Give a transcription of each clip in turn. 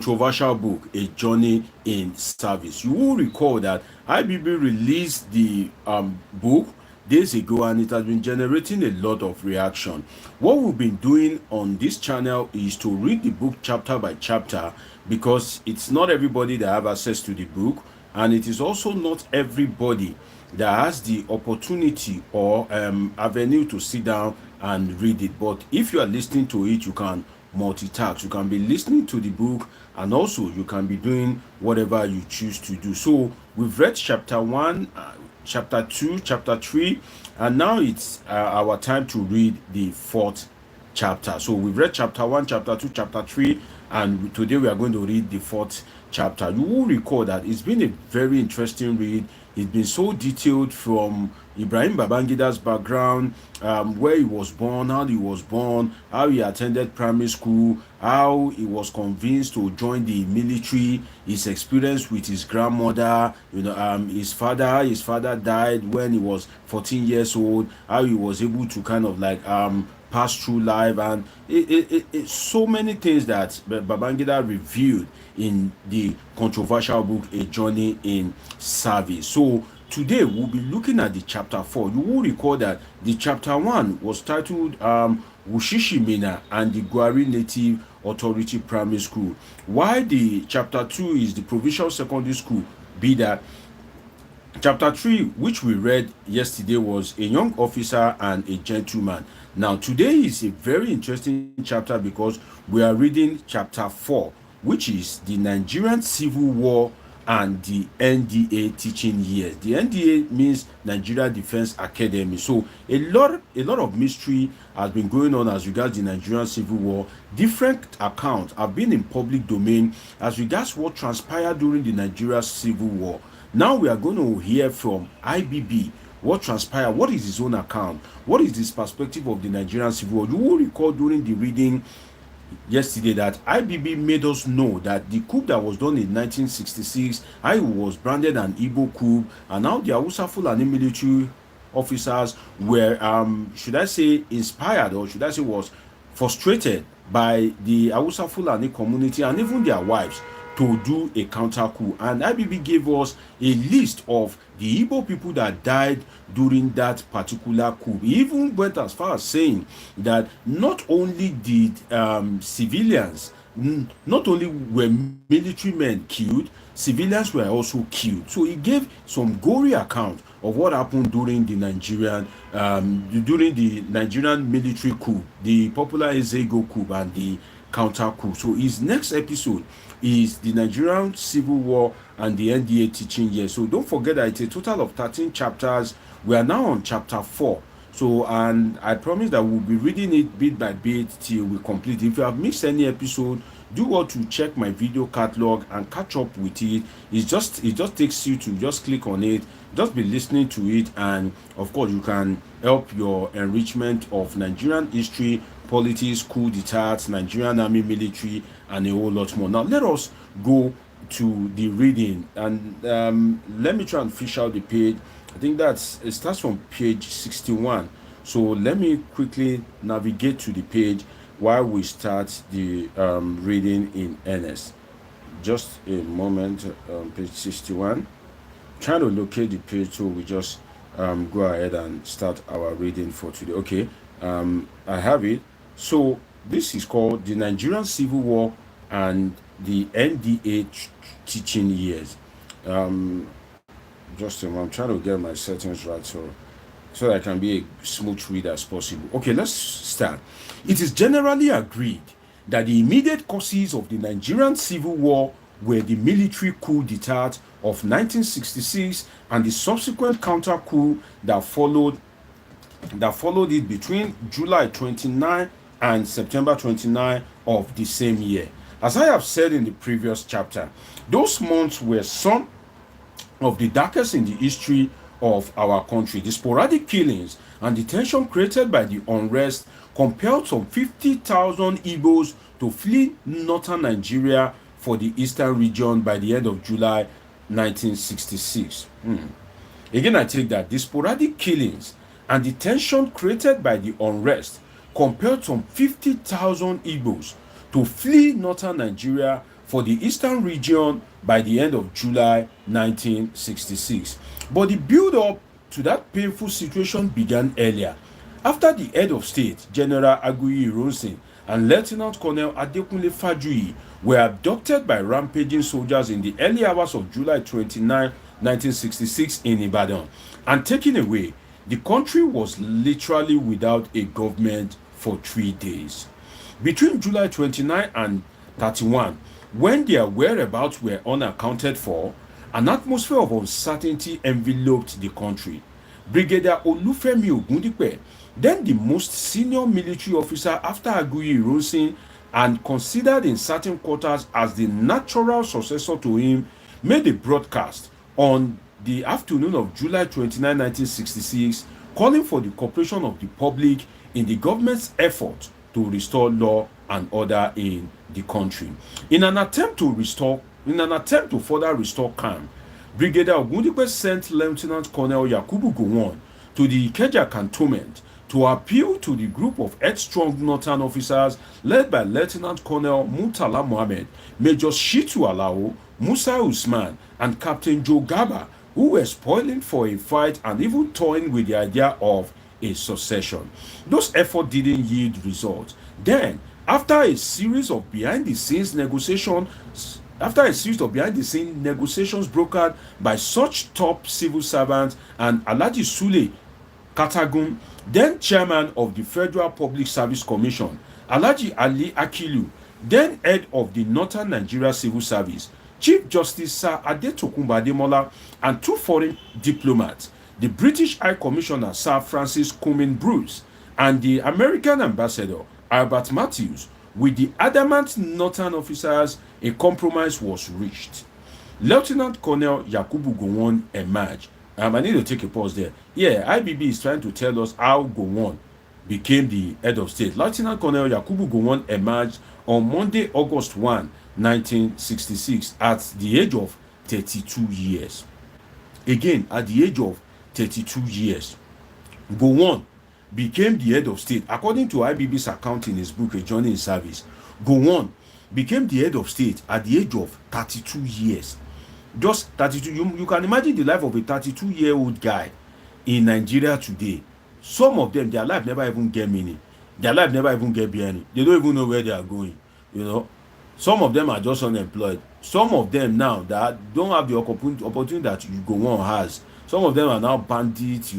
controversial book, A Journey in Service. You will recall that IBB released the book days ago, and it has been generating a lot of reaction. What we've been doing on this channel is to read the book chapter by chapter, because it's not everybody that have access to the book, and it is also not everybody that has the opportunity or avenue to sit down and read it. But if you are listening to it, you can multitask. You can be listening to the book, and also you can be doing whatever you choose to do. So we've read chapter 1, chapter 2, chapter 3, and now it's our time to read the fourth chapter. So we've read chapter 1, chapter 2, chapter 3, and today we are going to read the fourth chapter. You will recall that it's been a very interesting read. It's been so detailed, from Ibrahim Babangida's background, where he was born, how he was born, how he attended primary school, how he was convinced to join the military, his experience with his grandmother, his father died when he was 14 years old, how he was able to kind of like pass through life, and so many things that Babangida reviewed in the controversial book, A Journey in Service. So today we'll be looking at the chapter 4. You will recall that the chapter 1 was titled Wushishi Mina and the Gwari Native Authority Primary School, while the chapter 2 is the Provincial Secondary School, be that chapter 3, which we read yesterday, was a young officer and a gentleman. Now today is a very interesting chapter, because we are reading chapter 4, which is the Nigerian Civil War and the NDA teaching years. The NDA means Nigeria Defense Academy. So a lot of mystery has been going on as regards the Nigerian Civil War. Different accounts have been in public domain as regards what transpired during the Nigeria Civil War. Now we are going to hear from IBB what transpired, what is his own account, what is his perspective of the Nigerian Civil War. You will recall during the reading yesterday that IBB made us know that the coup that was done in 1966, I was branded an Igbo coup, and now the Hausa Fulani military officers were, should I say, inspired, or should I say was frustrated by the Hausa Fulani community and even their wives to do a counter coup. And IBB gave us a list of the Igbo people that died during that particular coup. He even went as far as saying that not only did civilians, not only were military men killed, civilians were also killed. So he gave some gory account of what happened during the Nigerian military coup, the popular Ezego coup, and the counter coup. So his next episode is the Nigerian Civil War and the NDA teaching year. So don't forget that it's a total of 13 chapters. We are now on chapter 4. So, and I promise that we'll be reading it bit by bit till we complete. If you have missed any episode, do go to check my video catalog and catch up with it. It just takes you to just click on it, just be listening to it, and of course you can help your enrichment of Nigerian history, politics, coup d'etats, Nigerian army, military, and a whole lot more. Now let us go to the reading, and let me try and fish out the page. I think it starts from page 61. So let me quickly navigate to the page while we start the reading in earnest. Just a moment. Page 61. Trying to locate the page, so we just go ahead and start our reading for today. Okay, I have it. So this is called the Nigerian Civil War and the NDA teaching years. Just a moment, I'm trying to get my settings right so that I can be a smooth reader as possible. Okay, let's start. It is generally agreed that the immediate causes of the Nigerian Civil War were the military coup d'etat of 1966 and the subsequent counter coup that followed it between July 29 and September 29 of the same year. As I have said in the previous chapter, those months were some of the darkest in the history of our country. The sporadic killings and the tension created by the unrest compelled some 50,000 Igbos to flee northern Nigeria for the eastern region by the end of July 1966. Again, I take that. The sporadic killings and the tension created by the unrest compelled some 50,000 Igbos to flee northern Nigeria for the Eastern region by the end of July 1966. But the build-up to that painful situation began earlier, after the head of state, General Aguiyi Ironsi, and Lieutenant Colonel Adekunle Fajuyi were abducted by rampaging soldiers in the early hours of July 29, 1966 in Ibadan and taken away. The country was literally without a government for 3 days. Between July 29 and 31, when their whereabouts were unaccounted for, an atmosphere of uncertainty enveloped the country. Brigadier Olufemi Ogundipe, then the most senior military officer after Aguiyi Ironsi and considered in certain quarters as the natural successor to him, made a broadcast on the afternoon of July 29, 1966, calling for the cooperation of the public in the government's effort to restore law and order in the country. In an attempt to further restore calm, Brigadier Ogundipe sent Lieutenant Colonel Yakubu Gowon to the Ikeja cantonment to appeal to the group of headstrong northern officers led by Lieutenant Colonel Murtala Mohammed, Major Shitu Alao, Musa Usman, and Captain Joe Gaba, who were spoiling for a fight and even toying with the idea of a succession. Those efforts didn't yield results. Then, after a series of behind-the-scenes negotiations brokered by such top civil servants and Alhaji Sule Katagun, then chairman of the Federal Public Service Commission, Alhaji Ali Akilu, then head of the Northern Nigeria Civil Service, Chief Justice Sir Adetokunbo Ademola, and 2 foreign diplomats, the British High Commissioner Sir Francis Cumming Bruce and the American Ambassador Albert Matthews. With the adamant northern officers, a compromise was reached. Lieutenant Colonel Yakubu Gowon emerged. I need to take a pause there. Yeah, IBB is trying to tell us how Gowon became the head of state. Lieutenant Colonel Yakubu Gowon emerged on Monday, August 1, 1966, at the age of 32 years. Again, at the age of 32 years, Gowon became the head of state. According to IBB's account in his book, A Journey in Service, Gowon became the head of state at the age of 32 years. Just 32. You can imagine the life of a 32-year-old guy in Nigeria today. Some of them, their life never even get meaning. Their life never even get behind. They don't even know where they are going. Some of them are just unemployed. Some of them now that don't have the opportunity that Gowon has. Some of them are now bandits,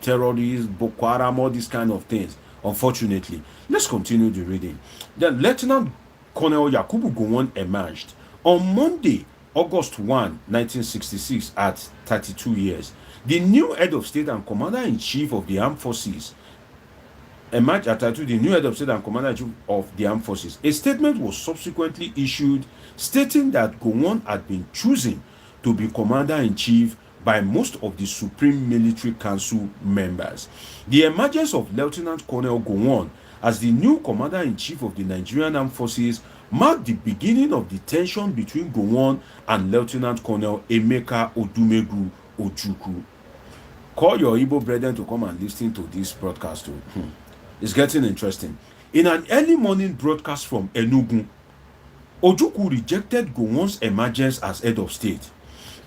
terrorists, Boko Haram, all these kind of things. Unfortunately, let's continue the reading. Then Lieutenant Colonel Yakubu Gowon emerged on Monday, August 1, 1966, at 32 years. The new head of state and commander-in-chief of the armed forces emerged at 32. The new head of state and commander-in-chief of the armed forces. A statement was subsequently issued stating that Gowon had been chosen to be commander-in-chief by most of the Supreme Military Council members. The emergence of Lieutenant Colonel Gowon as the new commander-in-chief of the Nigerian Armed Forces marked the beginning of the tension between Gowon and Lieutenant Colonel Emeka Odumegu Ojukwu. Call your Igbo brethren to come and listen to this broadcast too. It's getting interesting. In an early morning broadcast from Enugu, Ojukwu rejected Gowon's emergence as head of state,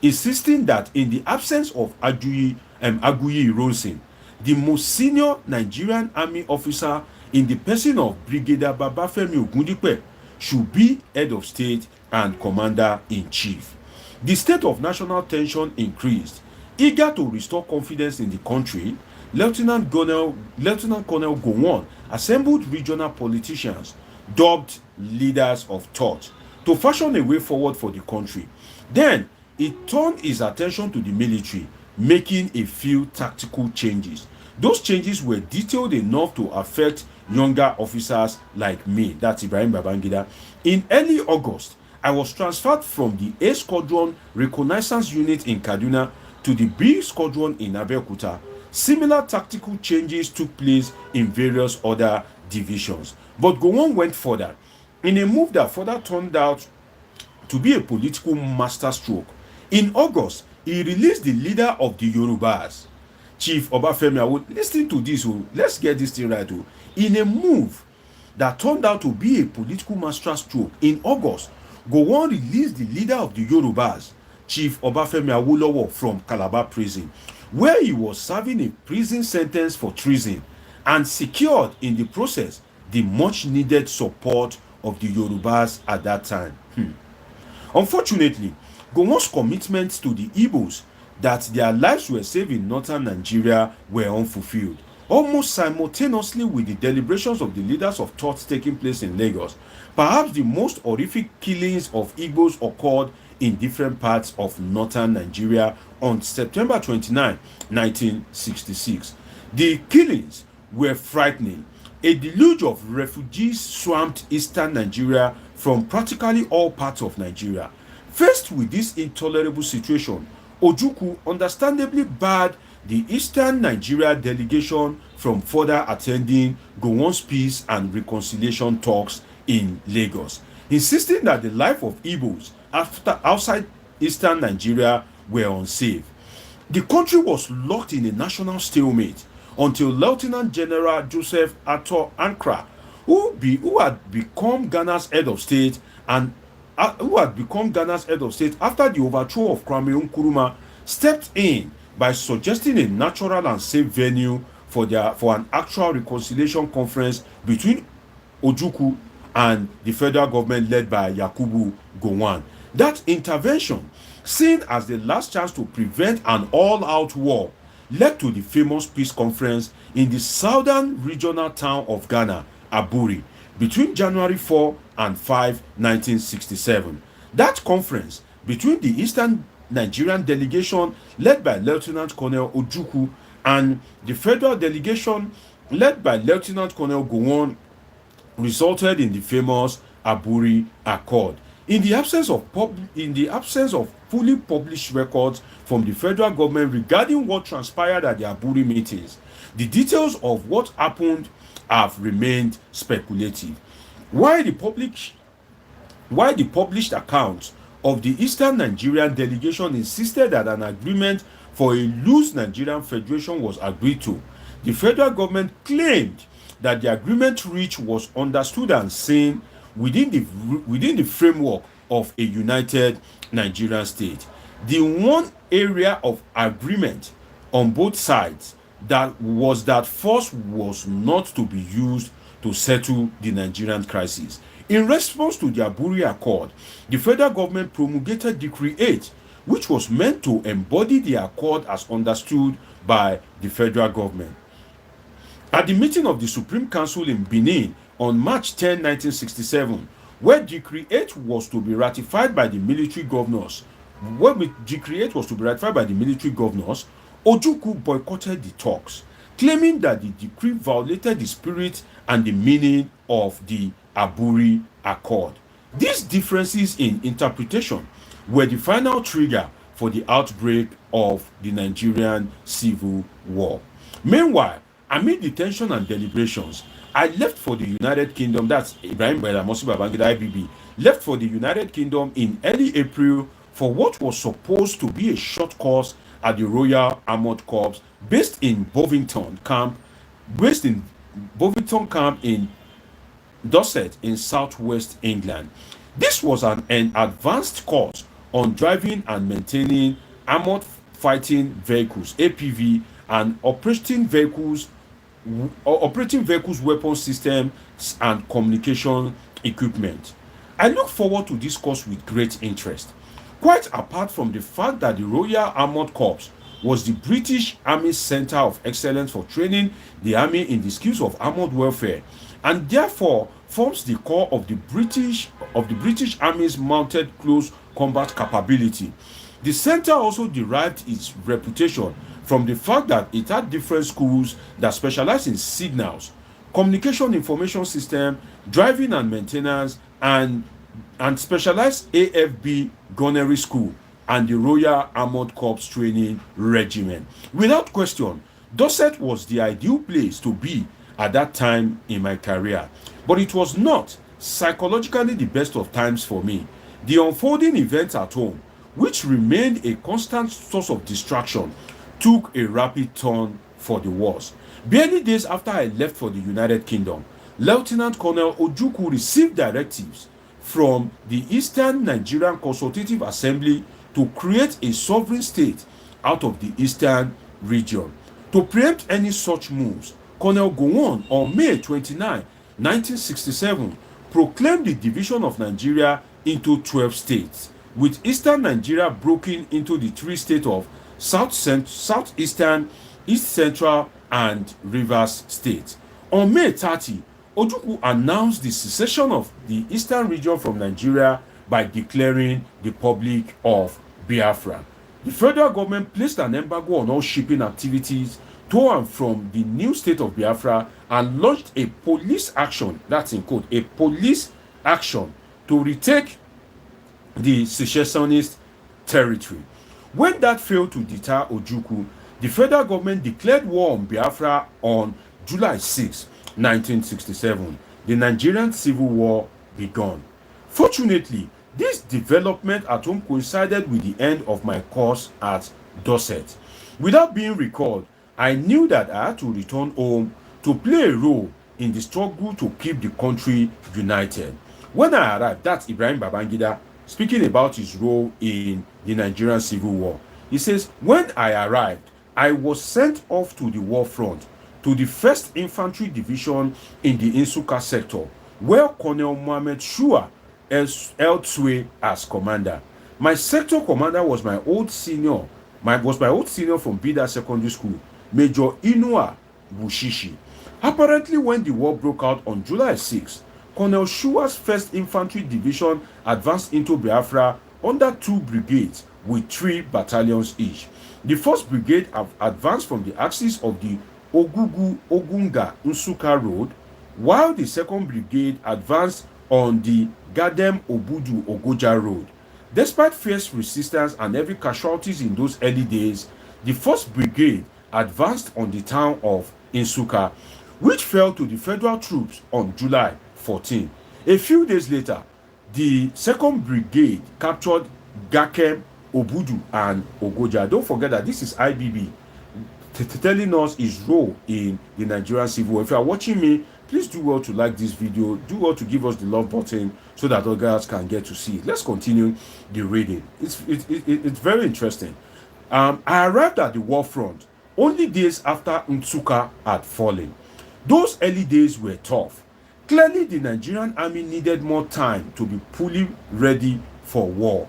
insisting that in the absence of Aguiyi Ironsi, the most senior Nigerian army officer in the person of Brigadier Babafemi Ogundipe, should be head of state and commander-in-chief. The state of national tension increased. Eager to restore confidence in the country, Lieutenant Colonel Gowon assembled regional politicians, dubbed leaders of thought, to fashion a way forward for the country. Then, he turned his attention to the military, making a few tactical changes. Those changes were detailed enough to affect younger officers like me, that's Ibrahim Babangida. In early August, I was transferred from the A Squadron Reconnaissance Unit in Kaduna to the B Squadron in Abeokuta. Similar tactical changes took place in various other divisions. But Gowon went further, in a move that further turned out to be a political masterstroke. In August, he released the leader of the Yorubas, Chief Obafemi Awolowo. Listen to this, let's get this thing right. In a move that turned out to be a political masterstroke, in August, Gowon released the leader of the Yorubas, Chief Obafemi Awolowo, from Calabar prison, where he was serving a prison sentence for treason, and secured in the process the much needed support of the Yorubas at that time. Unfortunately, Gowon's commitments to the Igbos that their lives were saved in northern Nigeria were unfulfilled. Almost simultaneously with the deliberations of the leaders of thought taking place in Lagos, perhaps the most horrific killings of Igbos occurred in different parts of northern Nigeria on September 29, 1966. The killings were frightening. A deluge of refugees swamped eastern Nigeria from practically all parts of Nigeria. Faced with this intolerable situation, Ojukwu understandably barred the Eastern Nigeria delegation from further attending Gowon's peace and reconciliation talks in Lagos, insisting that the life of Igbos outside Eastern Nigeria were unsafe. The country was locked in a national stalemate until Lieutenant General Joseph Ato Ankara, who had become Ghana's head of state after the overthrow of Kwame Nkrumah, stepped in by suggesting a natural and safe venue for an actual reconciliation conference between Ojukwu and the federal government led by Yakubu Gowon. That intervention, seen as the last chance to prevent an all-out war, led to the famous peace conference in the southern regional town of Ghana, Aburi, between January 4 and 5, 1967. That conference between the Eastern Nigerian delegation led by Lieutenant Colonel Ojukwu and the federal delegation led by Lieutenant Colonel Gowon resulted in the famous Aburi Accord. In the absence of fully published records from the federal government regarding what transpired at the Aburi meetings, the details of what happened have remained speculative. While the published accounts of the Eastern Nigerian delegation insisted that an agreement for a loose Nigerian federation was agreed to, the federal government claimed that the agreement reached was understood and seen within the framework of a united Nigerian state. The one area of agreement on both sides that force was not to be used to settle the Nigerian crisis. In response to the Aburi Accord, the federal government promulgated Decree 8, which was meant to embody the accord as understood by the federal government. At the meeting of the Supreme Council in Benin on March 10, 1967, where Decree 8 was to be ratified by the military governors, Ojukwu boycotted the talks, claiming that the decree violated the spirit and the meaning of the Aburi Accord. These differences in interpretation were the final trigger for the outbreak of the Nigerian Civil War. Meanwhile, amid the tension and deliberations, I left for the United Kingdom, that's Ibrahim Badamasi Babangida IBB, left for the United Kingdom in early April for what was supposed to be a short course at the Royal Armoured Corps based in Bovington Camp in Dorset in southwest England. This was an advanced course on driving and maintaining armored fighting vehicles (APV) and operating vehicles, weapon systems, and communication equipment. I look forward to this course with great interest. Quite apart from the fact that the Royal Armoured Corps was the British Army's center of excellence for training the army in the skills of armored warfare, and therefore forms the core of the British Army's mounted close combat capability. The center also derived its reputation from the fact that it had different schools that specialized in signals, communication information system, driving and maintenance, and specialized AFB gunnery school and the Royal Armoured Corps Training Regiment. Without question, Dorset was the ideal place to be at that time in my career. But it was not psychologically the best of times for me. The unfolding events at home, which remained a constant source of distraction, took a rapid turn for the worse. Barely days after I left for the United Kingdom, Lieutenant Colonel Ojukwu received directives from the Eastern Nigerian Consultative Assembly to create a sovereign state out of the Eastern region. To preempt any such moves, Colonel Gowon on May 29, 1967, proclaimed the division of Nigeria into 12 states, with Eastern Nigeria broken into the three states of Southeastern, East Central, and Rivers States. On May 30, Ojukwu announced the secession of the Eastern region from Nigeria by declaring the Republic of Biafra. The federal government placed an embargo on all shipping activities to and from the new state of Biafra and launched a police action, that's in quote, a police action to retake the secessionist territory. When that failed to deter Ojukwu, the federal government declared war on Biafra on July 6, 1967. The Nigerian Civil War began. Fortunately, this development at home coincided with the end of my course at Dorset. Without being recalled, I knew that I had to return home to play a role in the struggle to keep the country united. When I arrived, that's Ibrahim Babangida speaking about his role in the Nigerian Civil War. He says, when I arrived, I was sent off to the war front to the 1st Infantry Division in the Nsukka sector, where Colonel Mohammed Shua held sway as commander. My sector commander was my old senior from Bida Secondary School, Major Inua Bushishi. Apparently, when the war broke out on July 6, Colonel Shua's 1st Infantry Division advanced into Biafra under 2 brigades with 3 battalions each. The 1st Brigade advanced from the axis of the Ogunga-Nsukka Road, while the 2nd Brigade advanced on the Gadem-Obudu-Ogoja Road. Despite fierce resistance and heavy casualties in those early days, the 1st Brigade advanced on the town of Nsukka, which fell to the federal troops on July 14. A few days later, the 2nd Brigade captured Gakem, Obudu, and Ogoja. Don't forget that this is IBB telling us his role in the Nigerian Civil War. If you are watching me, please do well to like this video, do well to give us the love button so that others can get to see it. Let's continue the reading. It's very interesting. I arrived at the war front only days after Nsukka had fallen. Those early days were tough. Clearly, the Nigerian army needed more time to be fully ready for war.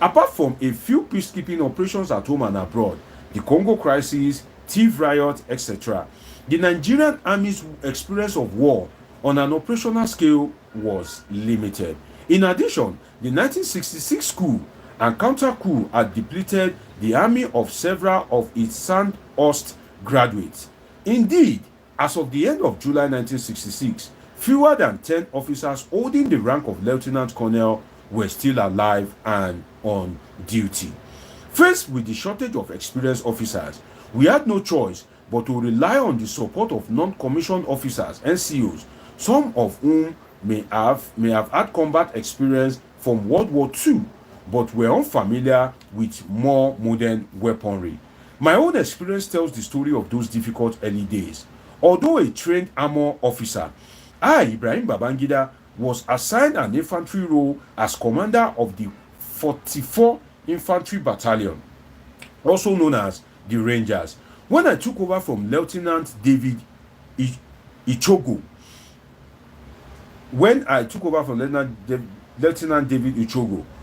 Apart from a few peacekeeping operations at home and abroad, the Congo crisis, Tiv riot, etc., the Nigerian army's experience of war on an operational scale was limited. In addition, the 1966 coup and counter-coup had depleted the army of several of its Sandhurst graduates. Indeed, as of the end of July 1966, fewer than 10 officers holding the rank of lieutenant colonel were still alive and on duty. Faced with the shortage of experienced officers, we had no choice but to rely on the support of non-commissioned officers, NCOs, some of whom may have had combat experience from World War II, but were unfamiliar with more modern weaponry. My own experience tells the story of those difficult early days. Although a trained armor officer, I, Ibrahim Babangida, was assigned an infantry role as commander of the 44 Infantry Battalion, also known as the Rangers. When I took over from Lieutenant David Ichogo,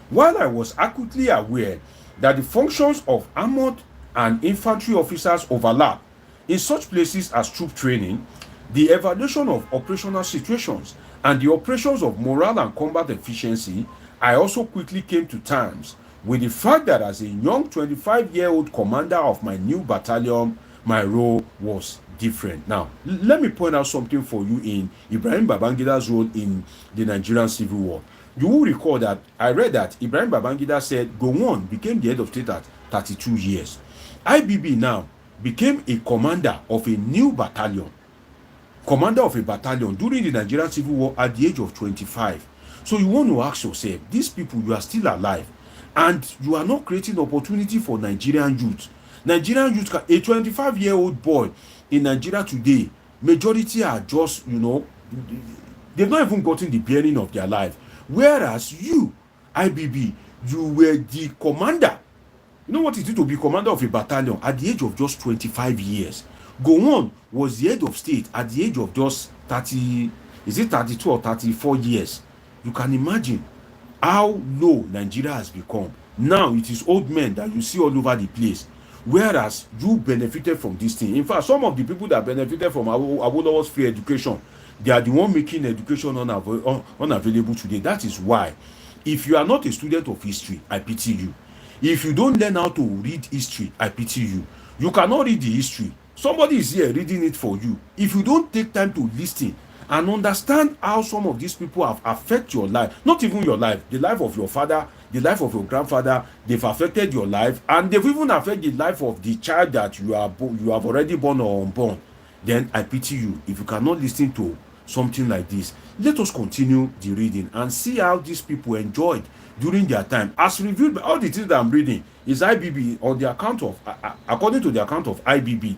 while I was acutely aware that the functions of armored and infantry officers overlap in such places as troop training, the evaluation of operational situations, and the operations of morale and combat efficiency, I also quickly came to terms with the fact that as a young 25-year-old commander of my new battalion, my role was different. Now, let me point out something for you in Ibrahim Babangida's role in the Nigerian Civil War. You will recall that I read that Ibrahim Babangida said Gowon became the head of state at 32 years. IBB now became a commander of a new battalion, commander of a battalion during the Nigerian Civil War at the age of 25. So you want to ask yourself, these people, you are still alive, and you are not creating opportunity for Nigerian youth. Nigerian youth, a 25-year-old boy in Nigeria today, majority are just, they've not even gotten the bearing of their life. Whereas you, IBB, you were the commander. You know what it is to be commander of a battalion at the age of just 25 years. Gowon was the head of state at the age of just 30, is it 32 or 34 years? You can imagine how low Nigeria has become. Now it is old men that you see all over the place. Whereas you benefited from this thing. In fact, some of the people that benefited from Awolowo's free education, they are the one making education unavailable today. That is why, if you are not a student of history, I pity you. If you don't learn how to read history, I pity you. You cannot read the history. Somebody is here reading it for you. If you don't take time to listen and understand how some of these people have affected your life, not even your life, the life of your father, the life of your grandfather, they've affected your life, and they've even affected the life of the child that you have already born or unborn, then I pity you. If you cannot listen to something like this, let us continue the reading and see how these people enjoyed during their time. As reviewed by all the things that I'm reading is IBB on the account of, according to the account of IBB,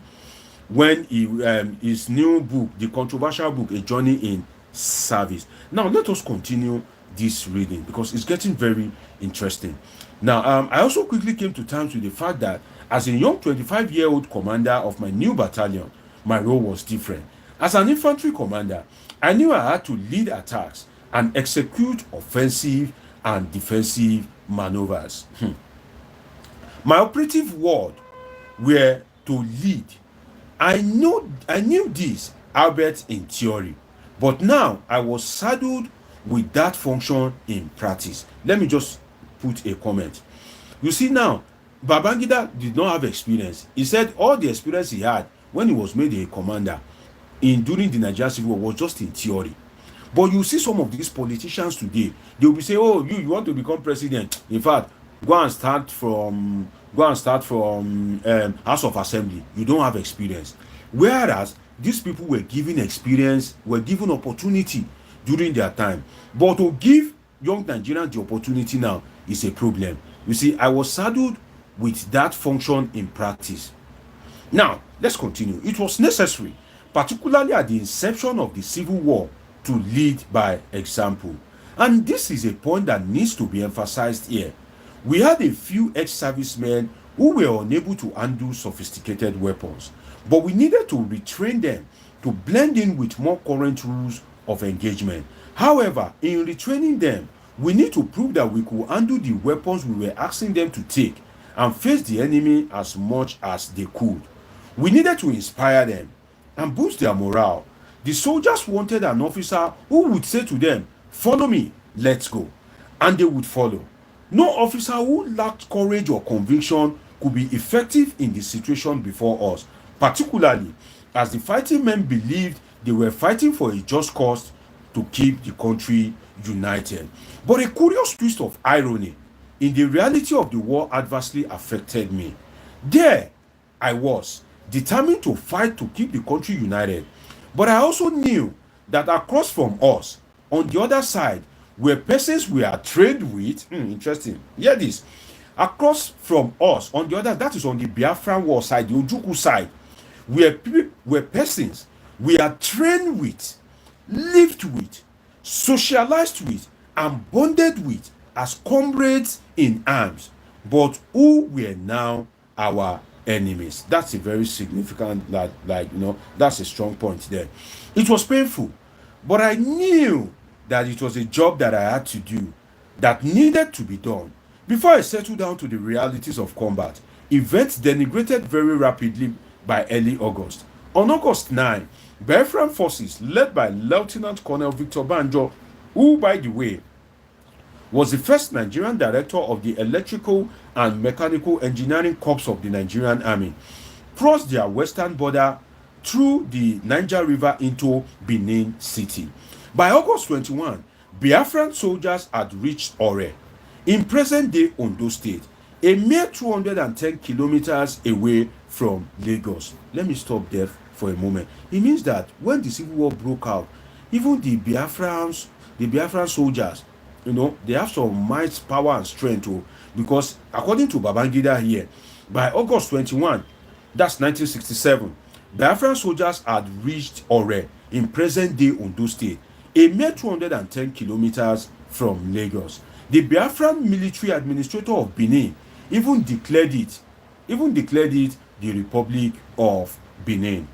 when his new book, the controversial book, A Journey in Service. Now let us continue this reading because it's getting very interesting. Now I also quickly came to terms with the fact that as a young 25-year-old commander of my new battalion, my role was different. As an infantry commander, I knew I had to lead attacks and execute offensive and defensive maneuvers. My operative word were to lead. I knew this, albeit in theory, but now I was saddled with that function in practice. Let me just put a comment. You see now, Babangida did not have experience. He said all the experience he had when he was made a commander during the Nigerian Civil War was just in theory. But you see some of these politicians today, they will be saying, oh, you want to become president. In fact, go and start from House of Assembly. You don't have experience. Whereas these people were given experience, were given opportunity during their time. But to give young Nigerians the opportunity now is a problem. You see, I was saddled with that function in practice. Now, let's continue. It was necessary, particularly at the inception of the Civil War, to lead by example. And this is a point that needs to be emphasized here. We had a few ex-servicemen who were unable to handle sophisticated weapons, but we needed to retrain them to blend in with more current rules of engagement. However, in retraining them, we need to prove that we could handle the weapons we were asking them to take and face the enemy as much as they could. We needed to inspire them and boost their morale. The soldiers wanted an officer who would say to them, "Follow me, let's go," and they would follow. No officer who lacked courage or conviction could be effective in the situation before us, particularly as the fighting men believed they were fighting for a just cause to keep the country united. But a curious twist of irony in the reality of the war adversely affected me. There I was, determined to fight to keep the country united. But I also knew that across from us, on the other side, were persons we are trained with. Interesting. Hear this. Across from us, on the other, that is on the Biafran war side, the Ojukwu side, were persons we are trained with, lived with, socialized with, and bonded with as comrades in arms, but who were now our enemies. That's a very significant, that's a strong point there. It was painful, but I knew that it was a job that I had to do, that needed to be done. Before I settled down to the realities of combat, events denigrated very rapidly by early August. On August 9, Biafran forces led by Lieutenant Colonel Victor Banjo, who, by the way, was the first Nigerian director of the Electrical and Mechanical Engineering Corps of the Nigerian Army, crossed their western border through the Niger River into Benin City. By August 21, Biafran soldiers had reached Ore, in present-day Ondo State, a mere 210 kilometers away from Lagos. Let me stop there for a moment. It means that when the Civil War broke out, even the Biafran soldiers, they have some might, power, and strength too. Because according to Babangida here, by August 21, that's 1967, Biafran soldiers had reached Ore in present-day Ondo State, a mere 210 kilometers from Lagos. The Biafran military administrator of Benin even declared it the Republic of Benin.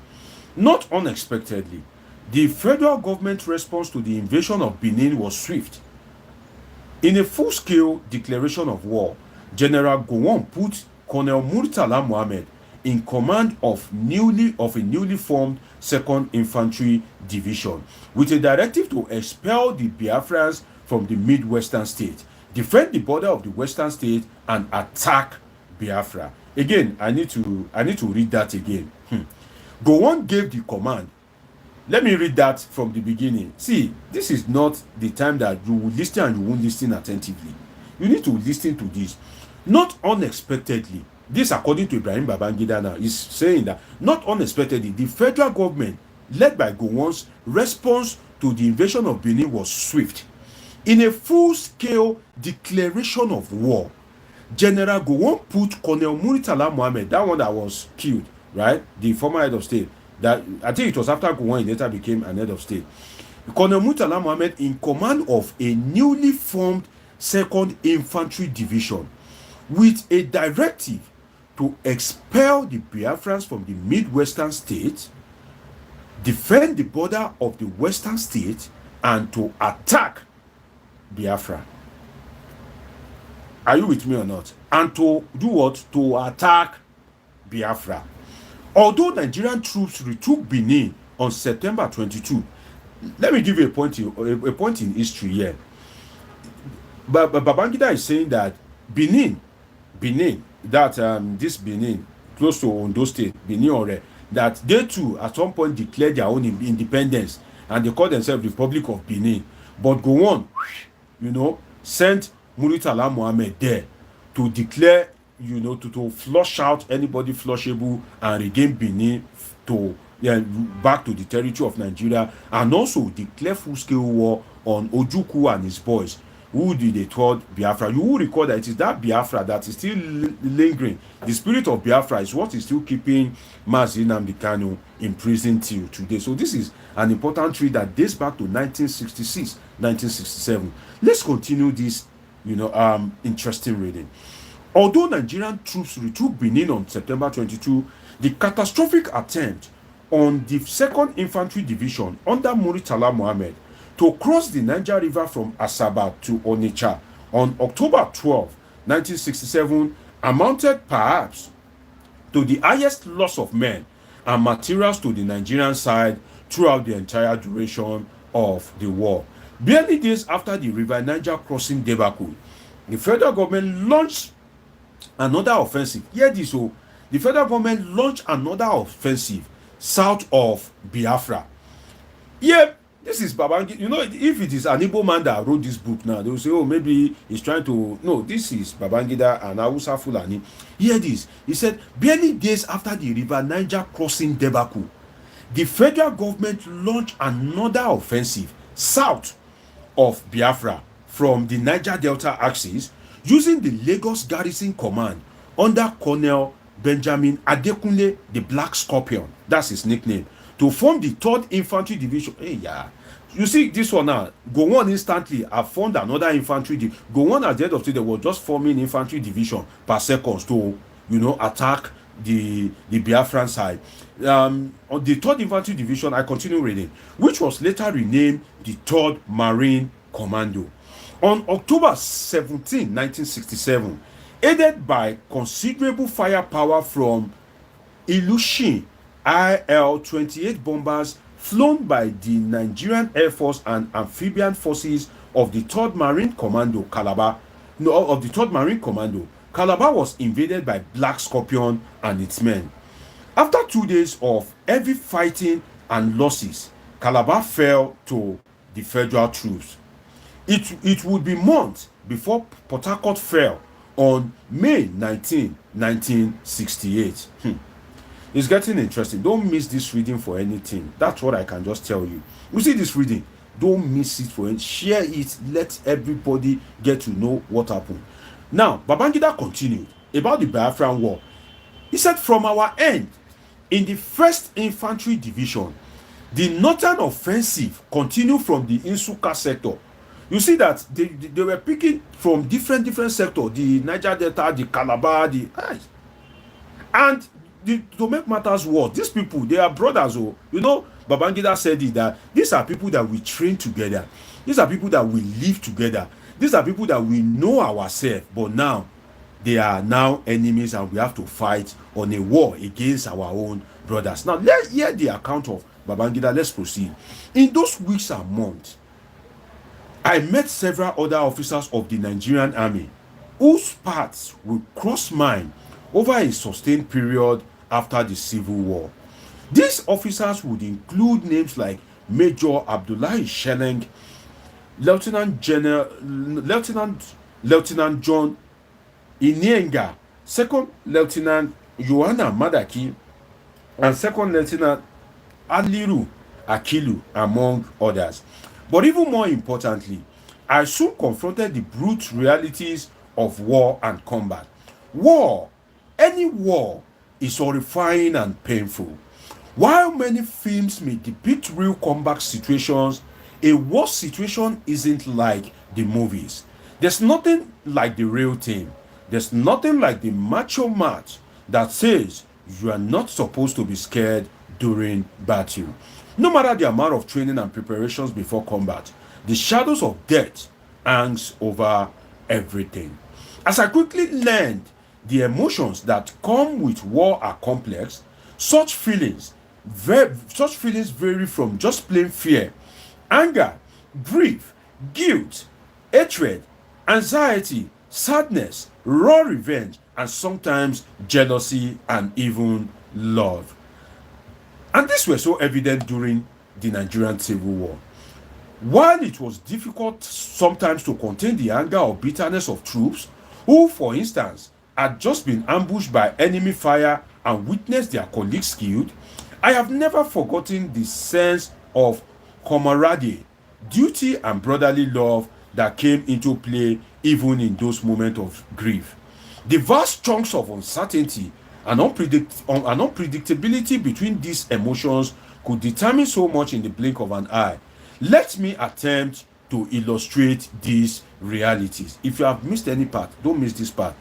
Not unexpectedly, the federal government response to the invasion of Benin was swift. In a full-scale declaration of war, General Gowon put Colonel Murtala Mohammed in command of a newly formed 2nd Infantry Division, with a directive to expel the Biafrans from the Midwestern state, defend the border of the Western state, and attack Biafra. Again, I need to read that again. Gowon gave the command. Let me read that from the beginning. See, this is not the time that you will listen and you won't listen attentively. You need to listen to this. Not unexpectedly, this according to Ibrahim Babangida now, is saying that not unexpectedly, the federal government, led by Gowon's response to the invasion of Benin was swift. In a full-scale declaration of war, General Gowon put Colonel Murtala Mohammed, that one that was killed, right, the former head of state, that I think it was after Gowon later became an head of state, Colonel Murtala Mohammed in command of a newly formed 2nd Infantry Division, with a directive to expel the Biafrans from the Midwestern state, defend the border of the Western state, and to attack Biafra. Are you with me or not? And to do what? To attack Biafra. Although Nigerian troops retook Benin on September 22, let me give you a point in history here. But Babangida is saying that Benin, this Benin, close to Ondo State, Benin, that they too at some point declared their own independence, and they call themselves Republic of Benin. But Gowon, sent Murtala Mohammed there to declare, to flush out anybody flushable and regain Benin back to the territory of Nigeria, and also declare full-scale war on Ojukwu and his boys, who did the 3rd Biafra. You will recall that it is that Biafra that is still lingering. The spirit of Biafra is what is still keeping Mazi Nnamdi Kanu in prison till today. So this is an important tree that dates back to 1966, 1967. Let's continue this, interesting reading. Although Nigerian troops retook Benin on September 22, the catastrophic attempt on the 2nd Infantry Division under Murtala Mohammed to cross the Niger River from Asaba to Onitsha on October 12, 1967 amounted perhaps to the highest loss of men and materials to the Nigerian side throughout the entire duration of the war. Barely days after the River Niger crossing debacle, the federal government launched another offensive. Hear this, the federal government launched another offensive south of Biafra. Yeah, this is Babangida. If it is an Igbo man that wrote this book now, they will say, maybe he's trying to. No, this is Babangida and Hausa Fulani. Hear this. He said, barely days after the River Niger crossing debacle, the federal government launched another offensive south of Biafra from the Niger Delta axis, using the Lagos Garrison Command under Colonel Benjamin Adekunle, the Black Scorpion, that's his nickname, to form the 3rd Infantry Division. You see this one now, Gowon instantly have formed another infantry division. Gowon at the end of the day was just forming infantry division per second to, attack the Biafran side. On the 3rd Infantry Division, I continue reading, which was later renamed the 3rd Marine Commando. On October 17, 1967, aided by considerable firepower from Ilushin IL-28 bombers flown by the Nigerian Air Force and amphibian forces of the 3rd Marine Commando, Calabar was invaded by Black Scorpion and its men. After 2 days of heavy fighting and losses, Calabar fell to the federal troops. It would be months before Port Harcourt fell on May 19, 1968. It's getting interesting. Don't miss this reading for anything. That's what I can just tell you. You see this reading, don't miss it for it. Share it. Let everybody get to know what happened. Now, Babangida continued about the Biafran War. He said, from our end, in the 1st Infantry Division, the northern offensive continued from the Insuka sector You see that they were picking from different sectors, the Niger Delta, the Calabar, and to make matters worse, these people, they are brothers. Oh, Babangida said it, that these are people that we train together. These are people that we live together. These are people that we know ourselves, but now they are now enemies, and we have to fight on a war against our own brothers. Now, let's hear the account of Babangida. Let's proceed. In those weeks and months, I met several other officers of the Nigerian army whose paths will cross mine over a sustained period after the Civil War. These officers would include names like Major Abdullahi Sheleng, Lieutenant John Inienga, Second Lieutenant Joanna Madaki, and Second Lieutenant Aliru Akilu, among others. But even more importantly, I soon confronted the brute realities of war and combat. War, any war, is horrifying and painful. While many films may depict real combat situations, a war situation isn't like the movies. There's nothing like the real thing. There's nothing like the macho match that says you are not supposed to be scared during battle. No matter the amount of training and preparations before combat, the shadows of death hangs over everything. As I quickly learned, the emotions that come with war are complex. Such feelings vary from just plain fear, anger, grief, guilt, hatred, anxiety, sadness, raw revenge, and sometimes jealousy and even love. And these were so evident during the Nigerian Civil War. While it was difficult sometimes to contain the anger or bitterness of troops who, for instance, had just been ambushed by enemy fire and witnessed their colleagues killed, I have never forgotten the sense of camaraderie, duty, and brotherly love that came into play even in those moments of grief. The vast chunks of uncertainty and unpredictability between these emotions could determine so much in the blink of an eye. Let me attempt to illustrate these realities. If you have missed any part, don't miss this part.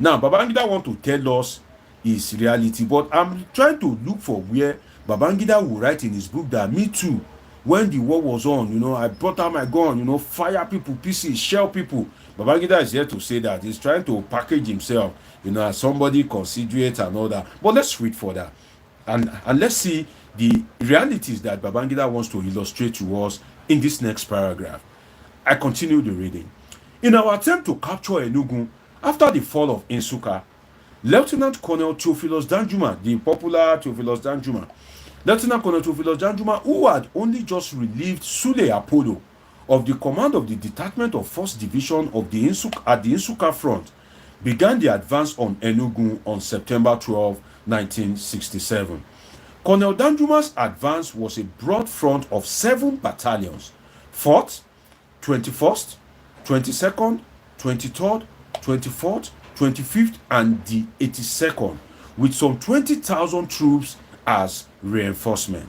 Now, Babangida want to tell us his reality, but I'm trying to look for where Babangida will write in his book that me too, when the war was on, I brought out my gun, fire people, pieces, shell people. Babangida is here to say that he's trying to package himself, as somebody considerate and all that. But let's read further, and let's see the realities that Babangida wants to illustrate to us in this next paragraph. I continue the reading. In our attempt to capture Enugu after the fall of Nsukka, Lieutenant Colonel Theophilus Danjuma, the popular Theophilus Danjuma, Lieutenant Colonel Theophilus Danjuma, who had only just relieved Sule Apollo of the command of the detachment of 1st Division of the Nsukka front, began the advance on Enugu on September 12, 1967. Colonel Danjuma's advance was a broad front of 7 battalions: 4th, 21st, 22nd, 23rd, 24th, 25th, and the 82nd, with some 20,000 troops as reinforcement.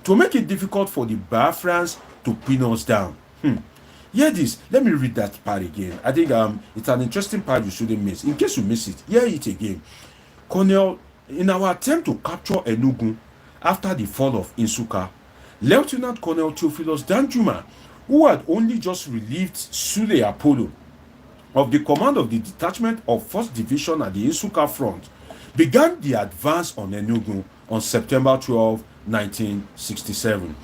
To make it difficult for the Biafrans to pin us down. Hear this. Let me read that part again. I think it's an interesting part you shouldn't miss. In case you miss it, hear it again. In our attempt to capture Enugu after the fall of Nsukka, Lieutenant Colonel Theophilus Danjuma, who had only just relieved Sule Apollo of the command of the detachment of 1st Division at the Nsukka front, began the advance on Enugu on September 12, 1967.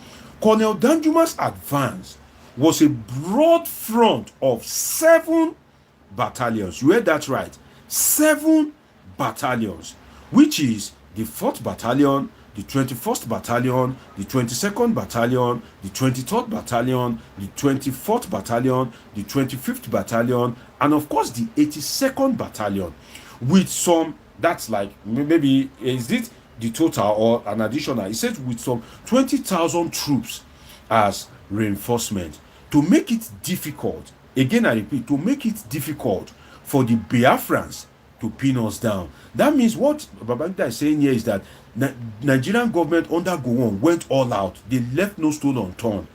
Colonel Danjuma's advance was a broad front of 7 battalions. You heard that right. 7 battalions, which is the 4th Battalion, the 21st Battalion, the 22nd Battalion, the 23rd Battalion, the 24th Battalion, the 25th Battalion, and of course the 82nd Battalion, with some, that's like, maybe, is it the total or an additional? It says with some 20,000 troops as reinforcement, to make it difficult, again I repeat, to make it difficult for the Biafrans to pin us down. That means what Babangida is saying here is that Nigerian government under Gowon went all out. They left no stone unturned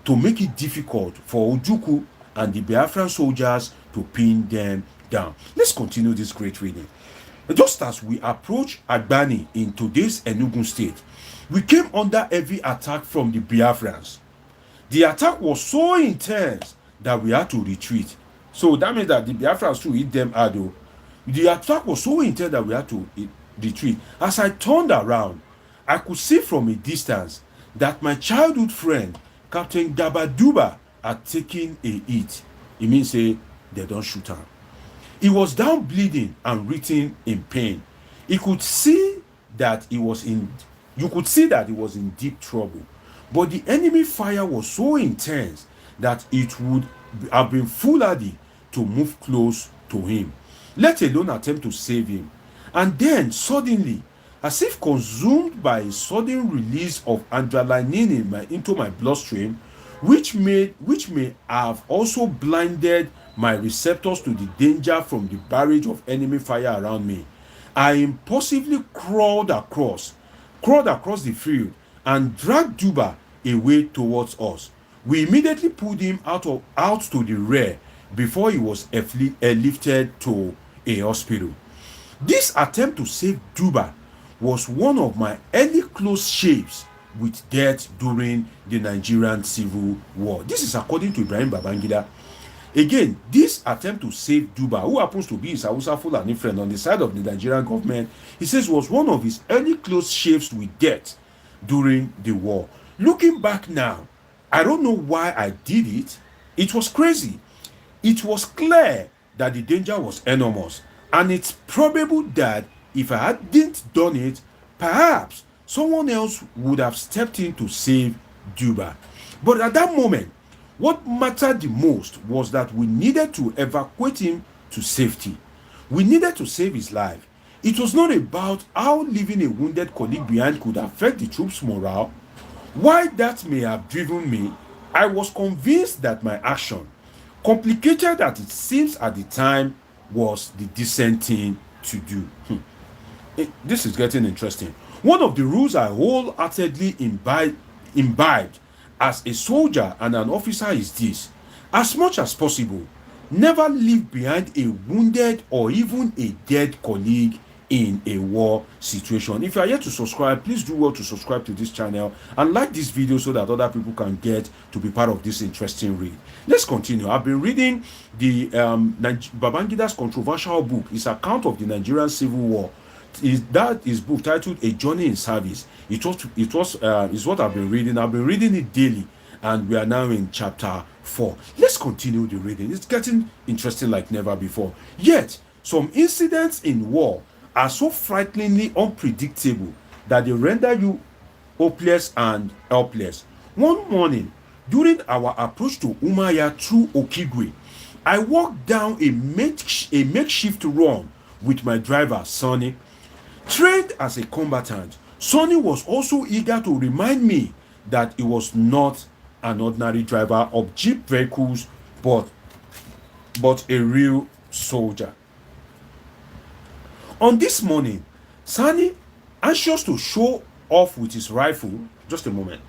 to make it difficult for Ojukwu and the Biafran soldiers to pin them down. Let's continue this great reading. Just as we approach Agbani in today's Enugu state, we came under heavy attack from the Biafrans. The attack was so intense that we had to retreat. So that means that the Biafrans too hit them hard. The attack was so intense that we had to retreat. As I turned around, I could see from a distance that my childhood friend, Captain Gabaduba, had taken a hit. It means say they don't shoot him. He was down bleeding and writhing in pain. He could see that he was in you could see that he was in deep trouble. But the enemy fire was so intense that it would have been foolhardy to move close to him, let alone attempt to save him. And then suddenly, as if consumed by a sudden release of adrenaline into my bloodstream, which may have also blinded my receptors to the danger from the barrage of enemy fire around me, I impulsively crawled across the field and dragged Duba away towards us. We immediately pulled him out to the rear before he was lifted to a hospital. This attempt to save Duba was one of my early close shaves with death during the Nigerian Civil War. This is according to Ibrahim Babangida. Again, this attempt to save Duba, who happens to be his Hausa Fulani friend on the side of the Nigerian government, he says was one of his early close shaves with death during the war. Looking back now, I don't know why I did it. It was crazy. It was clear that the danger was enormous, and it's probable that if I hadn't done it, perhaps someone else would have stepped in to save Duba. But at that moment, what mattered the most was that we needed to evacuate him to safety. We needed to save his life. It was not about how leaving a wounded colleague behind could affect the troops' morale. While that may have driven me, I was convinced that my action, complicated as it seems at the time, was the decent thing to do. This is getting interesting. One of the rules I wholeheartedly imbibed as a soldier and an officer is this: as much as possible, never leave behind a wounded or even a dead colleague in a war situation. If you are yet to subscribe, please do well to subscribe to this channel and like this video so that other people can get to be part of this interesting read. Let's continue. I've been reading the Babangida's controversial book, his account of the Nigerian Civil War. That is book titled A Journey in Service. Is what I've been reading. I've been reading it daily, and we are now in chapter 4. Let's continue the reading. It's getting interesting like never before. Yet, some incidents in war are so frighteningly unpredictable that they render you hopeless and helpless. One morning, during our approach to Umaya through Okigwe, I walked down a makeshift run with my driver, Sonny. Trained as a combatant, Sonny was also eager to remind me that he was not an ordinary driver of jeep vehicles, but a real soldier. On this morning, Sonny, anxious to show off with his rifle, just a moment.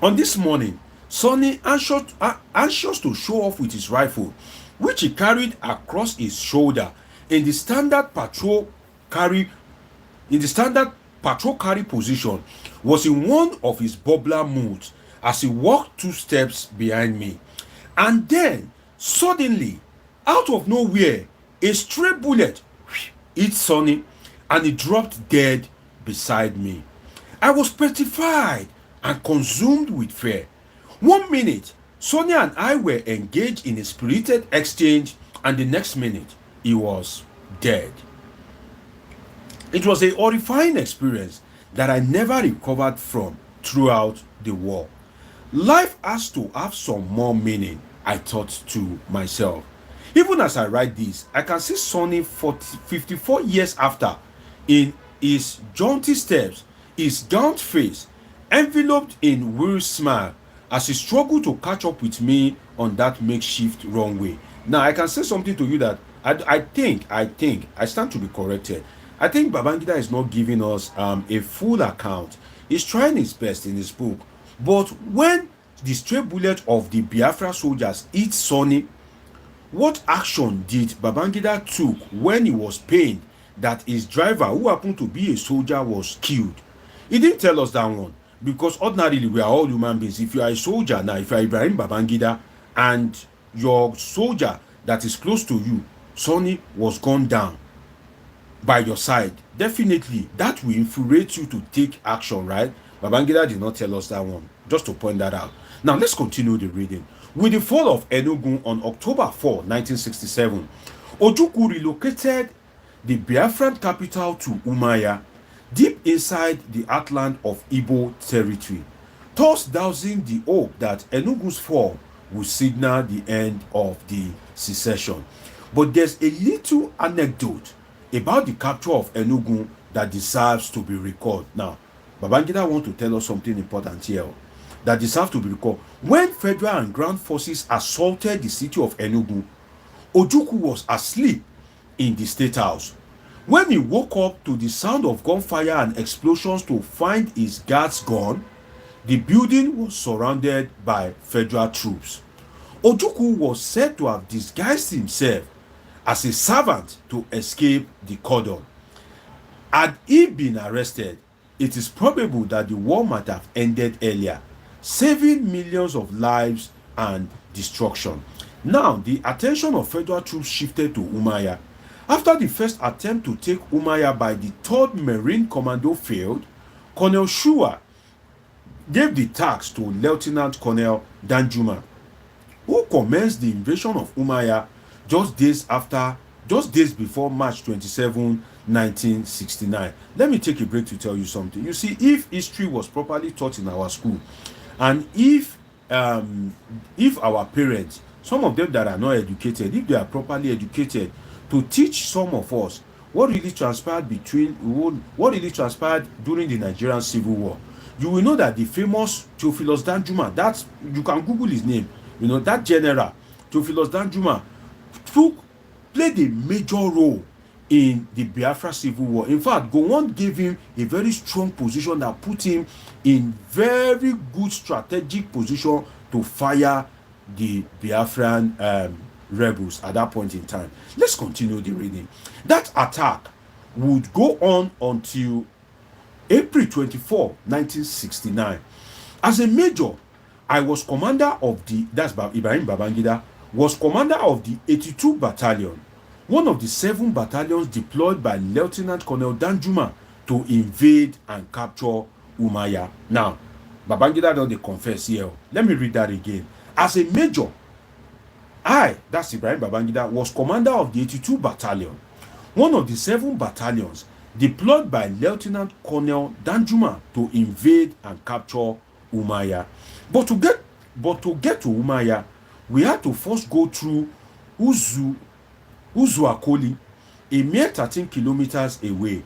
On this morning, Sonny, anxious to show off with his rifle, which he carried across his shoulder in the standard patrol carry position, was in one of his bubbler moods as he walked 2 steps behind me. And then, suddenly, out of nowhere, a stray bullet hit Sonny and he dropped dead beside me. I was petrified and consumed with fear. 1 minute, Sonia and I were engaged in a spirited exchange, and the next minute, he was dead. It was a horrifying experience that I never recovered from throughout the war. Life has to have some more meaning, I thought to myself. Even as I write this, I can see Sonny 54 years after, in his jaunty steps, his gaunt face, enveloped in weary smile, as he struggled to catch up with me on that makeshift runway. Now, I can say something to you that I think, I stand to be corrected. I think Babangida is not giving us a full account. He's trying his best in his book. But when the stray bullet of the Biafra soldiers hit Sonny, what action did Babangida took when he was pained that his driver, who happened to be a soldier, was killed? He didn't tell us that one, because ordinarily we are all human beings. If you are a soldier now, if you are Ibrahim Babangida and your soldier that is close to you, Sonny, was gone down by your side, definitely that will infuriate you to take action, right? Babangida did not tell us that one, just to point that out. Now let's continue the reading. With the fall of Enugu on October 4, 1967, Ojukwu relocated the Biafran capital to Umuahia, deep inside the heartland of Igbo territory, thus dousing the hope that Enugu's fall would signal the end of the secession. But there's a little anecdote about the capture of Enugu that deserves to be recalled. Now, Babangida wants to tell us something important here that deserves to be recalled. When federal and ground forces assaulted the city of Enugu, Ojukwu was asleep in the state house. When he woke up to the sound of gunfire and explosions to find his guards gone, the building was surrounded by federal troops. Ojukwu was said to have disguised himself as a servant to escape the cordon. Had he been arrested, it is probable that the war might have ended earlier, saving millions of lives and destruction. Now, the attention of federal troops shifted to Umuahia. After the first attempt to take Umuahia by the 3rd Marine Commando failed, Colonel Shua gave the task to Lieutenant Colonel Danjuma, who commenced the invasion of Umuahia just days before March 27, 1969. Let me take a break to tell you something. You see, if history was properly taught in our school, and if our parents, some of them that are not educated, if they are properly educated to teach some of us what really transpired during the Nigerian Civil War, you will know that the famous Theophilus Danjuma, that's, you can Google his name, you know, that general Theophilus Danjuma played a major role in the Biafra Civil War. In fact, Gowon gave him a very strong position that put him in very good strategic position to fire the Biafran rebels at that point in time. Let's continue the reading. That attack would go on until April 24, 1969. As a major, I was commander of Ibrahim Babangida was commander of the 82 Battalion, one of the 7 battalions deployed by Lieutenant Colonel Danjuma to invade and capture Umuahia. Now, Babangida don't confess here. Let me read that again. As a major, that's Ibrahim Babangida, was commander of the 82 Battalion, one of the 7 battalions deployed by Lieutenant Colonel Danjuma to invade and capture Umuahia. But to get to Umuahia, we had to first go through Uzuakoli, a mere 13 kilometers away.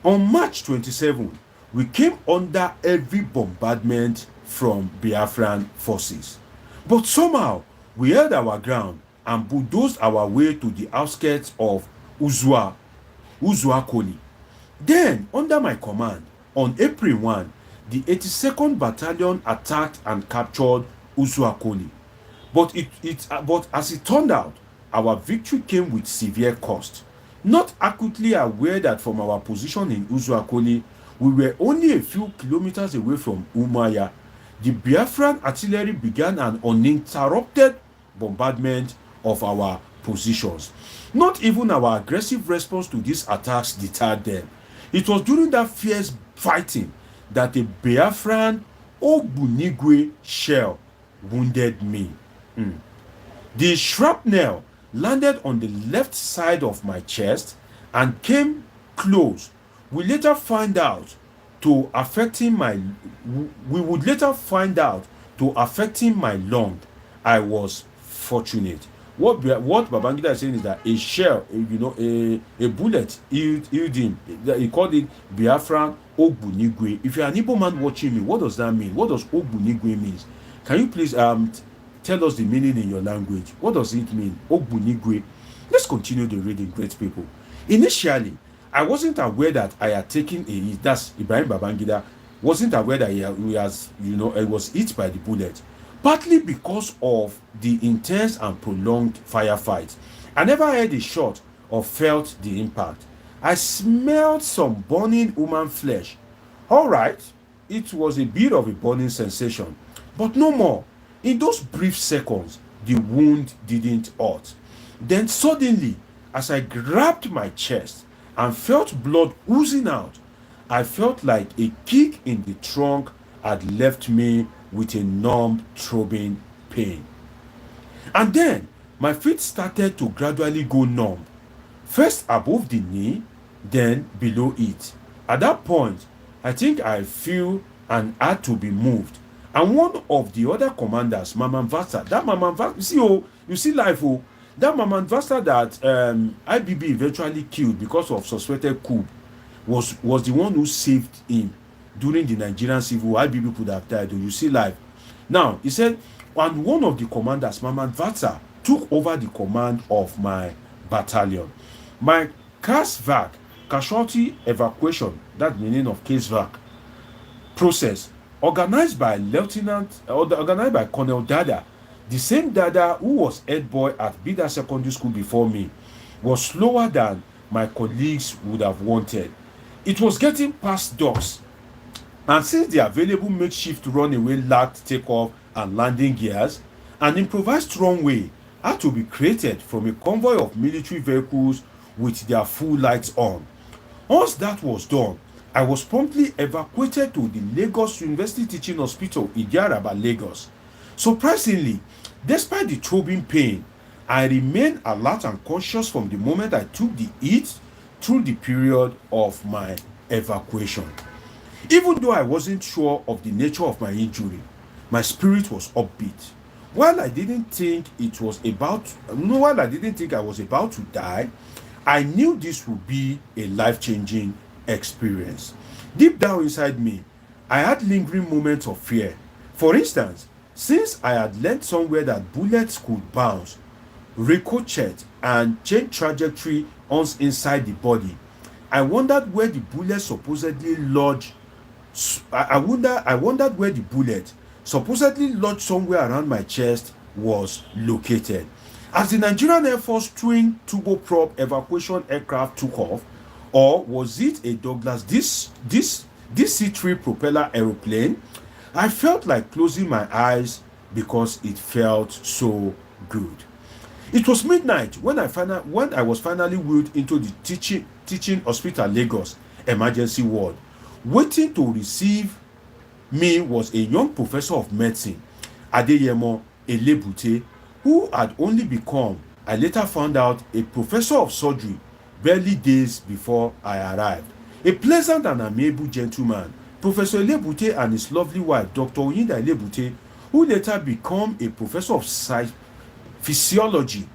On March 27, we came under heavy bombardment from Biafran forces. But somehow, we held our ground and bulldozed our way to the outskirts of Uzuakoli. Then, under my command, on April 1, the 82nd Battalion attacked and captured Uzuakoli. But as it turned out, our victory came with severe cost. Not acutely aware that from our position in Uzuakoli, we were only a few kilometers away from Umuahia, the Biafran artillery began an uninterrupted bombardment of our positions. Not even our aggressive response to these attacks deterred them. It was during that fierce fighting that a Biafran Ogbunigwe shell wounded me. The shrapnel landed on the left side of my chest and came close. We would later find out to affecting my lung. I was fortunate. What Babangida is saying is that a shell, a bullet healed him. He called it Biafran Ogbunigwe. If you're an Igbo man watching me, what does that mean? What does Ogbunigwe means? Can you please tell us the meaning in your language? What does it mean? Ogbunigwe. Let's continue the reading, great people. Initially, I wasn't aware that I had taken a hit. That's Ibrahim Babangida wasn't aware that he was hit by the bullet. Partly because of the intense and prolonged firefight. I never heard a shot or felt the impact. I smelled some burning human flesh. All right, it was a bit of a burning sensation, but no more. In those brief seconds, the wound didn't hurt. Then suddenly, as I grabbed my chest and felt blood oozing out, I felt like a kick in the trunk had left me with a numb, throbbing pain. And then my feet started to gradually go numb, first above the knee, then below it. At that point, I think I feel and had to be moved. And one of the other commanders, Maman Vasta, that Maman Vasta, you see life, that Maman Vasta that IBB eventually killed because of suspected coup was the one who saved him during the Nigerian Civil War. IBB could have died. You see life. Now, he said, and one of the commanders, Maman Vasta, took over the command of my battalion. My CASVAC, casualty evacuation, that meaning of CASVAC, process, organized by Colonel Dada, the same Dada who was head boy at Bida Secondary School before me, was slower than my colleagues would have wanted. It was getting past dusk, and since the available makeshift runway lacked takeoff and landing gears, an improvised runway had to be created from a convoy of military vehicles with their full lights on. Once that was done, I was promptly evacuated to the Lagos University Teaching Hospital, Idiaraba, Lagos. Surprisingly, despite the throbbing pain, I remained alert and conscious from the moment I took the hit through the period of my evacuation. Even though I wasn't sure of the nature of my injury, my spirit was upbeat. While I didn't think I was about to die, I knew this would be a life-changing experience. Deep down inside me, I had lingering moments of fear. For instance, since I had learned somewhere that bullets could bounce, ricochet, and change trajectory once inside the body, I wondered where the bullet supposedly lodged. I wondered where the bullet, supposedly lodged somewhere around my chest, was located. As the Nigerian Air Force twin turboprop evacuation aircraft took off, or was it a Douglas DC-3 propeller aeroplane, I felt like closing my eyes because it felt so good. It was midnight when I was finally wheeled into the teaching hospital Lagos emergency ward. Waiting to receive me was a young professor of medicine, Adeyemo Elebute, who had only become, I later found out, a professor of surgery barely days before I arrived. A pleasant and amiable gentleman, Professor Elebute and his lovely wife, Dr. Oyinda Elebute, who later became a professor of physiology,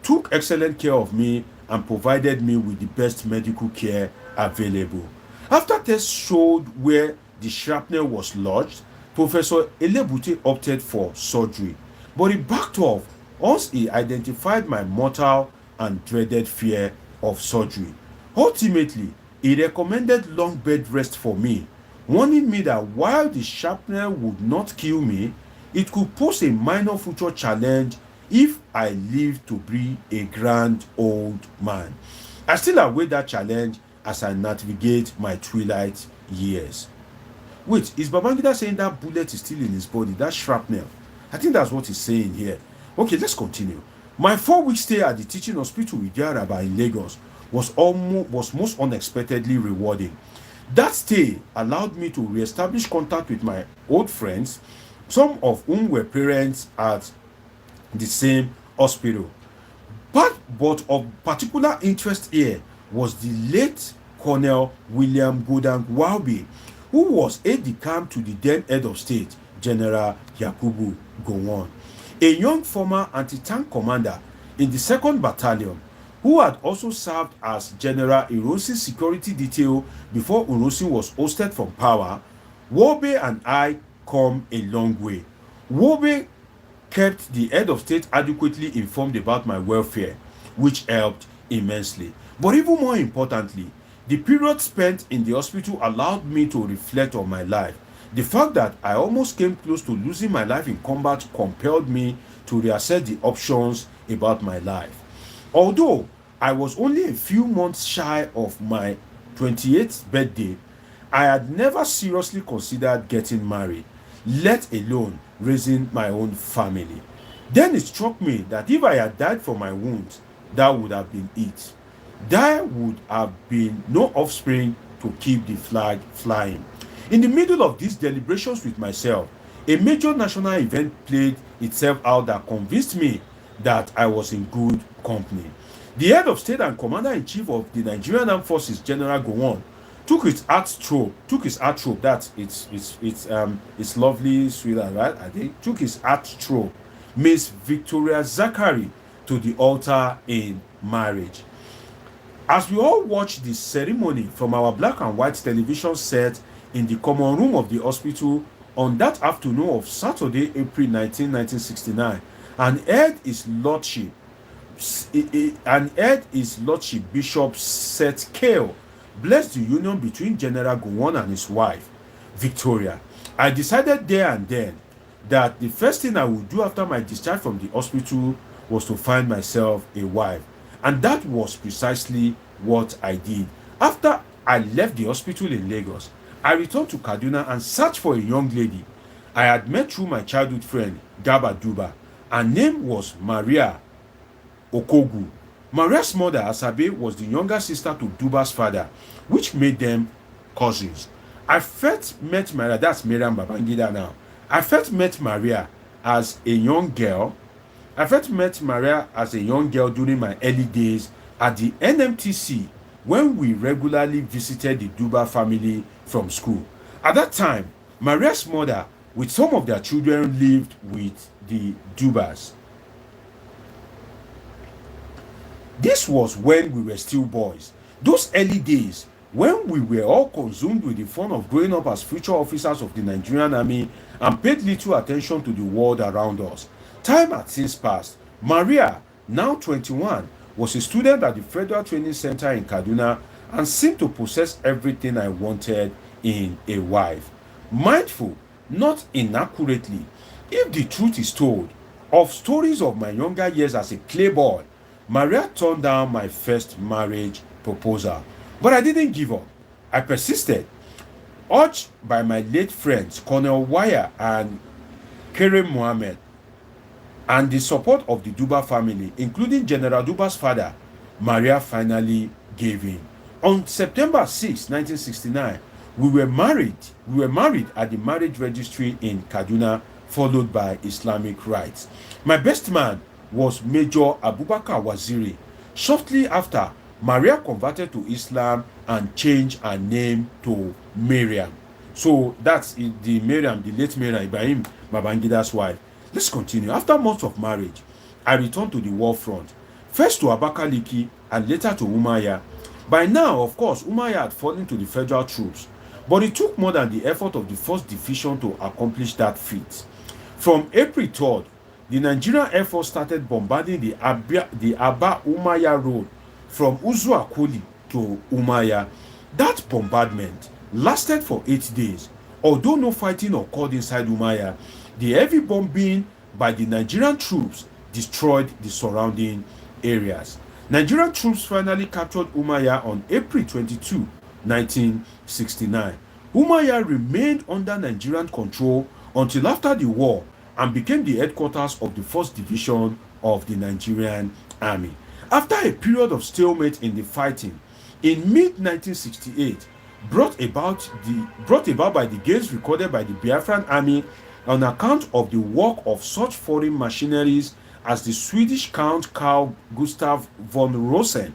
took excellent care of me and provided me with the best medical care available. After tests showed where the shrapnel was lodged, Professor Elebute opted for surgery, but he backed off once he identified my mortal and dreaded fear of surgery. Ultimately, he recommended long bed rest for me, warning me that while the shrapnel would not kill me, it could pose a minor future challenge if I lived to be a grand old man. I still await that challenge as I navigate my twilight years. Wait, is Babangida saying that bullet is still in his body, that shrapnel? I think that's what he's saying here. Okay, let's continue. My 4-week stay at the teaching hospital with Yaraba in Lagos was most unexpectedly rewarding. That stay allowed me to re-establish contact with my old friends, some of whom were parents at the same hospital. But of particular interest here was the late Colonel William Godang Waube, who was aide-de-camp to the then head of state, General Yakubu Gowon, a young former anti-tank commander in the 2nd Battalion, who had also served as General Irosi's security detail before Urosi was ousted from power. Waube and I come a long way. Waube kept the head of state adequately informed about my welfare, which helped immensely. But even more importantly, The period spent in the hospital allowed me to reflect on my life. The fact that I almost came close to losing my life in combat compelled me to reassess the options about my life. Although I was only a few months shy of my 28th birthday, I had never seriously considered getting married, let alone raising my own family. Then it struck me that if I had died from my wounds, that would have been it. There would have been no offspring to keep the flag flying. In the middle of these deliberations with myself, a major national event played itself out that convinced me that I was in good company. The head of state and commander-in-chief of the Nigerian Armed Forces, General Gowon, took his art trope. That's it's lovely, sweetheart, right? I think took his art trope, Miss Victoria Zachary, to the altar in marriage. As we all watched the ceremony from our black and white television set in the common room of the hospital on that afternoon of Saturday, April 19, 1969, and heard his lordship, Bishop Seth Kale blessed the union between General Gowon and his wife, Victoria. I decided there and then that the first thing I would do after my discharge from the hospital was to find myself a wife. And that was precisely what I did. After I left the hospital in Lagos, I returned to Kaduna and searched for a young lady I had met through my childhood friend, Gaba Duba. Her name was Maria Okogu. Maria's mother, Asabe, was the younger sister to Duba's father, which made them cousins. I first met Maria, that's Miriam Babangida now. I first met Maria as a young girl during my early days at the NMTC when we regularly visited the Duba family from school. At that time, Maria's mother, with some of their children, lived with the Dubas. This was when we were still boys. Those early days when we were all consumed with the fun of growing up as future officers of the Nigerian Army and paid little attention to the world around us. Time had since passed. Maria, now 21, was a student at the Federal Training Center in Kaduna and seemed to possess everything I wanted in a wife. Mindful, not inaccurately, if the truth is told, of stories of my younger years as a playboy, Maria turned down my first marriage proposal. But I didn't give up. I persisted. Urged by my late friends, Colonel Wire and Kerem Mohammed, and the support of the Duba family, including General Duba's father, Maria finally gave in. On September 6, 1969, we were married at the marriage registry in Kaduna, followed by Islamic rites. My best man was Major Abubakar Waziri. Shortly after, Maria converted to Islam and changed her name to Miriam. So that's the Miriam, the late Miriam Ibrahim Babangida's wife. Let's continue. After months of marriage, I returned to the war front, first to Abakaliki and later to Umuahia. By now, of course, Umuahia had fallen to the federal troops, but it took more than the effort of the 1st Division to accomplish that feat. From April 3rd, the Nigerian Air Force started bombarding the Aba-Umuahia road from Uzuakoli to Umuahia. That bombardment lasted for 8 days. Although no fighting occurred inside Umuahia, the heavy bombing by the Nigerian troops destroyed the surrounding areas. Nigerian troops finally captured Umuahia on April 22, 1969. Umuahia remained under Nigerian control until after the war and became the headquarters of the 1st Division of the Nigerian Army. After a period of stalemate in the fighting, in mid-1968, brought about by the gains recorded by the Biafran Army on account of the work of such foreign machineries as the Swedish Count Carl Gustav von Rosen,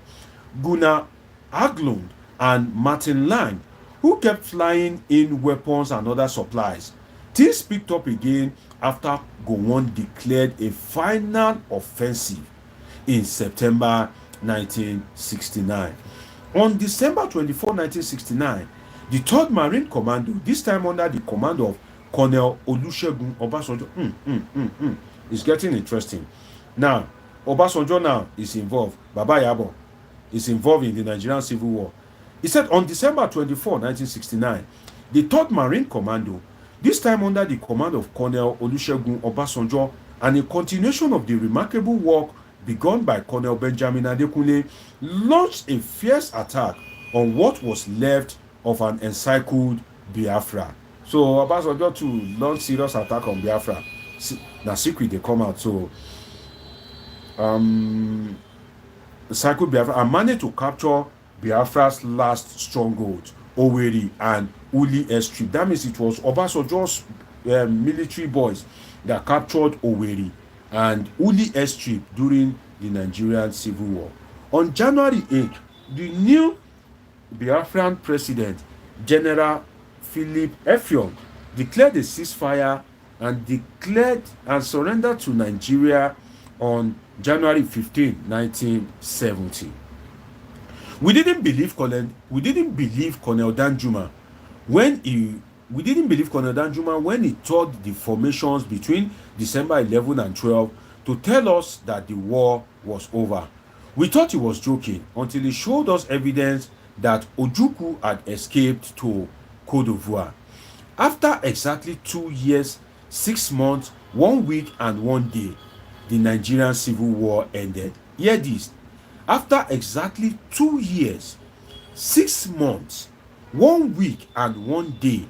Gunnar Haglund, and Martin Lang, who kept flying in weapons and other supplies. Things picked up again after Gowon declared a final offensive in September 1969. On December 24, 1969, the 3rd Marine Commando, this time under the command of Colonel Olusegun Obasanjo, it's getting interesting. Now, Obasanjo now is involved. Baba Yabo is involved in the Nigerian Civil War. He said on December 24, 1969, the 3rd Marine Commando, this time under the command of Colonel Olusegun Obasanjo, and a continuation of the remarkable work begun by Colonel Benjamin Adekunle, launched a fierce attack on what was left of an encircled Biafra. So Obasanjo to launch serious attack on Biafra. Now secret they come out. So encircled Biafra and managed to capture Biafra's last stronghold, Owerri and Uli Airstrip. That means it was Obasanjo's military boys that captured Owerri and Uli Airstrip during the Nigerian Civil War. On January 8th, the new Biafran president, General Philip Effiong, declared a ceasefire and surrendered to Nigeria on January 15, 1970. We didn't believe Colonel Danjuma when he taught the formations between December 11 and 12 to tell us that the war was over. We thought he was joking until he showed us evidence that Ojukwu had escaped to Cote d'Ivoire. After exactly 2 years, 6 months, 1 week, and 1 day, the Nigerian Civil War ended. Hear this. After exactly 2 years, 6 months, 1 week, and 1 day,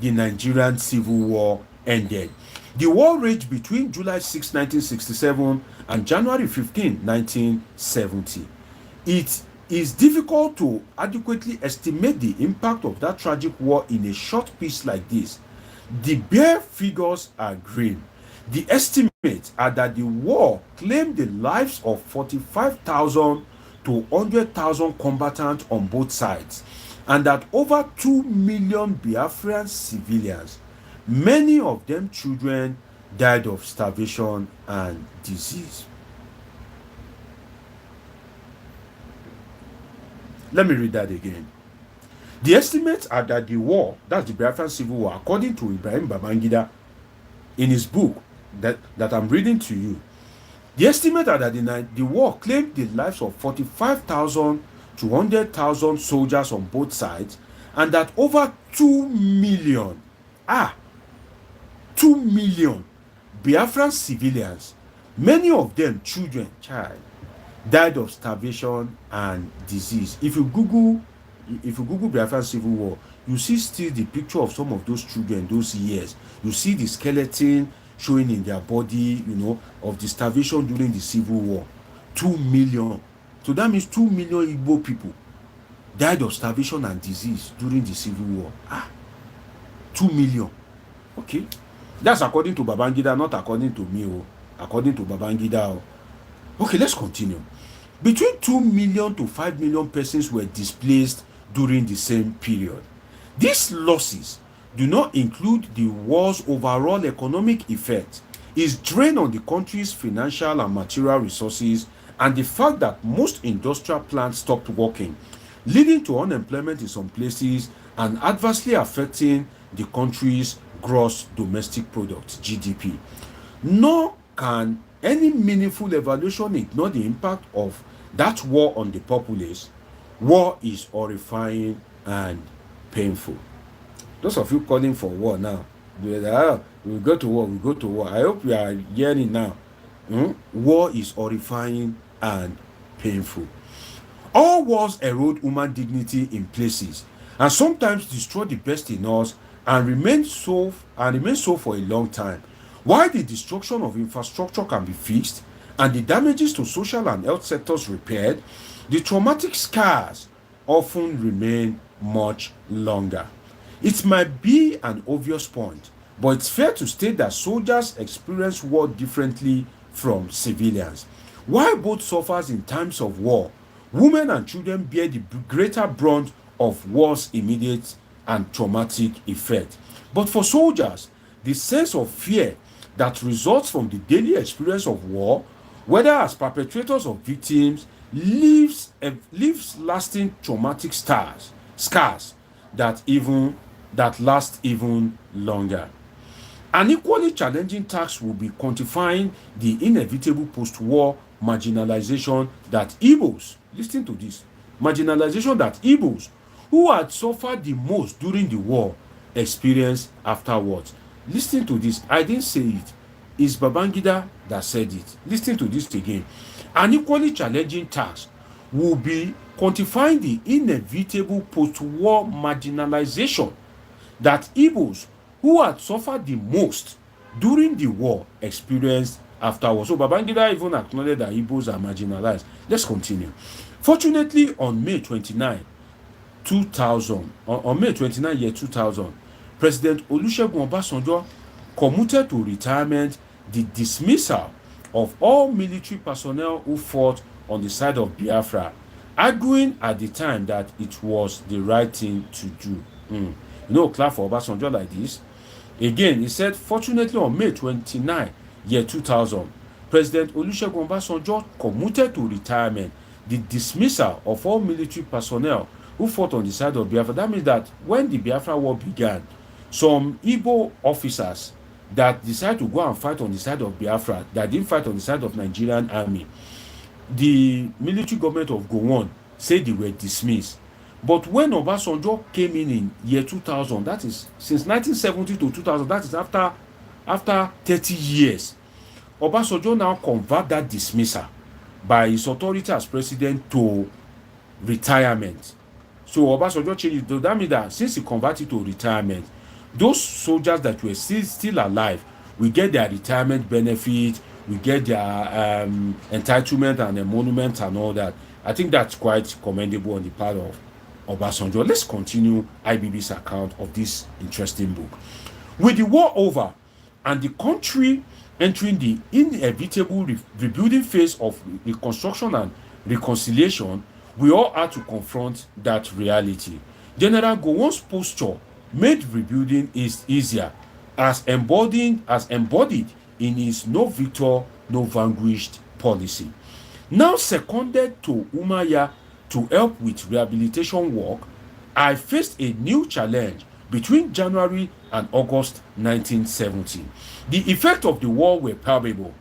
the Nigerian Civil War ended. The war raged between July 6, 1967 and January 15, 1970. It is difficult to adequately estimate the impact of that tragic war in a short piece like this. The bare figures are grim. The estimates are that the war claimed the lives of 45,000 to 100,000 combatants on both sides, and that over 2 million Biafran civilians, many of them children, died of starvation and disease. Let me read that again. The estimates are that the war, that's the Biafran Civil War, according to Ibrahim Babangida in his book that I'm reading to you, the estimate are that the war claimed the lives of 45,000 to 100,000 soldiers on both sides, and that over 2 million, 2 million Biafran civilians, many of them children, died of starvation and disease. If you Google Biafran Civil War, you see still the picture of some of those children those years. You see the skeleton showing in their body, of the starvation during the Civil War. 2 million. So that means 2 million Igbo people died of starvation and disease during the Civil War. 2 million. Okay. That's according to Babangida, not according to me. According to Babangida. Okay, let's continue. Between 2 million to 5 million persons were displaced during the same period. These losses do not include the war's overall economic effect, its drain on the country's financial and material resources, and the fact that most industrial plants stopped working, leading to unemployment in some places and adversely affecting the country's gross domestic product, GDP. Nor can any meaningful evaluation ignore the impact of that war on the populace. War is horrifying and painful. Those of you calling for war now, we go to war. I hope you are hearing now. War is horrifying and painful. All wars erode human dignity in places, and sometimes destroy the best in us, and remain so for a long time. While the destruction of infrastructure can be fixed and the damages to social and health sectors repaired, the traumatic scars often remain much longer. It might be an obvious point, but it's fair to state that soldiers experience war differently from civilians. While both suffers in times of war, women and children bear the greater brunt of war's immediate and traumatic effect. But for soldiers, the sense of fear that results from the daily experience of war, whether as perpetrators or victims, leaves lasting traumatic scars that last even longer. An equally challenging task will be quantifying the inevitable post-war marginalization that Igbos, listen to this, marginalization that Igbos who had suffered the most during the war experienced afterwards. Listen to this. I didn't say it. It's Babangida that said it. Listen to this again. An equally challenging task will be quantifying the inevitable post-war marginalization that Igbos who had suffered the most during the war experienced afterwards. So Babangida even acknowledged that Igbos are marginalized. Let's continue. Fortunately, on May 29, 2000, on May 29, year 2000, President Olusegun Obasanjo commuted to retirement the dismissal of all military personnel who fought on the side of Biafra, arguing at the time that it was the right thing to do. Clap for Obasanjo like this. Again, he said, fortunately, on May 29, year 2000, President Olusegun Obasanjo commuted to retirement the dismissal of all military personnel who fought on the side of Biafra. That means that when the Biafra war began, some Igbo officers that decided to go and fight on the side of Biafra, that didn't fight on the side of Nigerian army, the military government of Gowon said they were dismissed. But when Obasanjo came in year 2000, that is since 1970 to 2000, that is after 30 years, Obasanjo now convert that dismissal by his authority as president to retirement. So Obasanjo changed it. That means that since he converted to retirement, those soldiers that were still alive will get their retirement benefit, will get their entitlement and emolument and all that. I think that's quite commendable on the part of Obasanjo. Let's continue IBB's account of this interesting book. With the war over and the country entering the inevitable rebuilding phase of reconstruction and reconciliation, we all had to confront that reality. General Gowon's posture made rebuilding easier, as embodied in his no victor, no vanquished policy. Now seconded to Umaya to help with rehabilitation work, I faced a new challenge between January and August 1970. The effects of the war were palpable.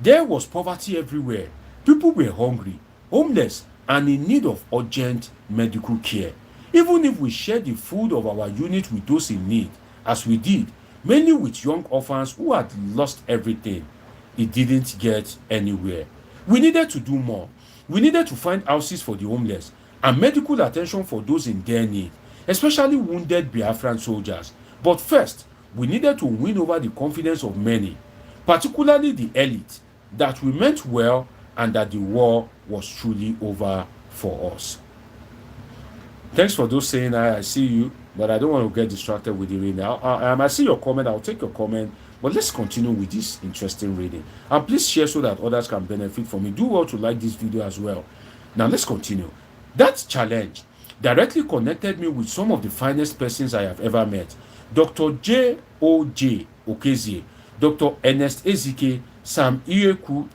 There was poverty everywhere. People were hungry, homeless, and in need of urgent medical care. Even if we shared the food of our unit with those in need, as we did, mainly with young orphans who had lost everything, it didn't get anywhere. We needed to do more. We needed to find houses for the homeless and medical attention for those in their need, especially wounded Biafran soldiers. But first, we needed to win over the confidence of many, particularly the elite, that we meant well and that the war was truly over for us. Thanks for those saying I see you, but I don't want to get distracted with the reading. I see your comment. I'll take your comment, but let's continue with this interesting reading. And please share so that others can benefit from it. Do well to like this video as well. Now let's continue. That challenge directly connected me with some of the finest persons I have ever met. Dr. J.O.J. Okezie, Dr. Ernest Ezike, Sam Iyeku,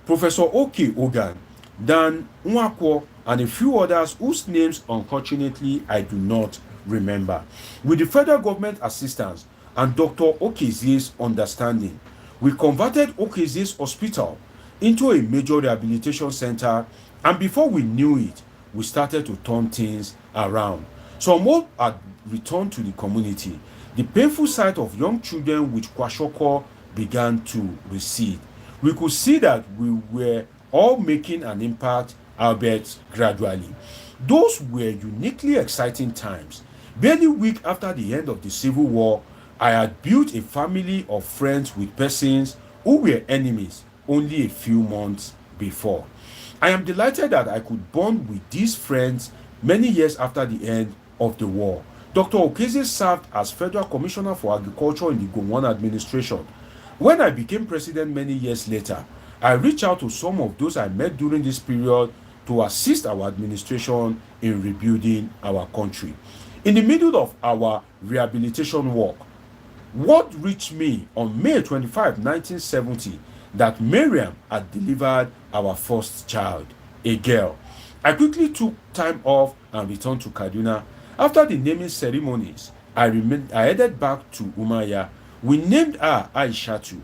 Professor O.K. Ogan, Dan Nwakwo, and a few others whose names, unfortunately, I do not remember. With the federal government assistance and Dr. Okezie's understanding, we converted Okezie's hospital into a major rehabilitation center, and before we knew it, we started to turn things around. Some more had returned to the community. The painful sight of young children with kwashiorkor began to recede. We could see that we were all making an impact, albeit gradually. Those were uniquely exciting times. Barely a week after the end of the Civil War, I had built a family of friends with persons who were enemies only a few months before. I am delighted that I could bond with these friends many years after the end of the war. Dr. Okezie served as Federal Commissioner for Agriculture in the Gowon administration. When I became president many years later, I reached out to some of those I met during this period to assist our administration in rebuilding our country. In the middle of our rehabilitation work, word reached me on May 25, 1970, that Miriam had delivered our first child, a girl. I quickly took time off and returned to Kaduna. After the naming ceremonies, I headed back to Umaya. We named her Aishatu,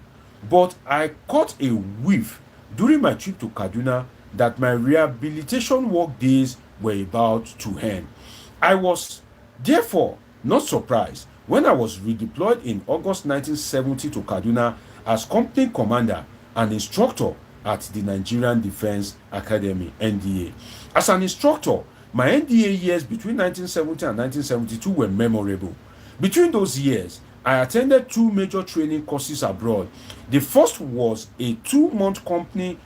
but I caught a whiff during my trip to Kaduna that my rehabilitation work days were about to end. I was therefore not surprised when I was redeployed in August 1970 to Kaduna as company commander and instructor at the Nigerian Defense Academy (NDA). As an instructor, my NDA years between 1970 and 1972 were memorable. Between those years, I attended two major training courses abroad. The first was a 2-month company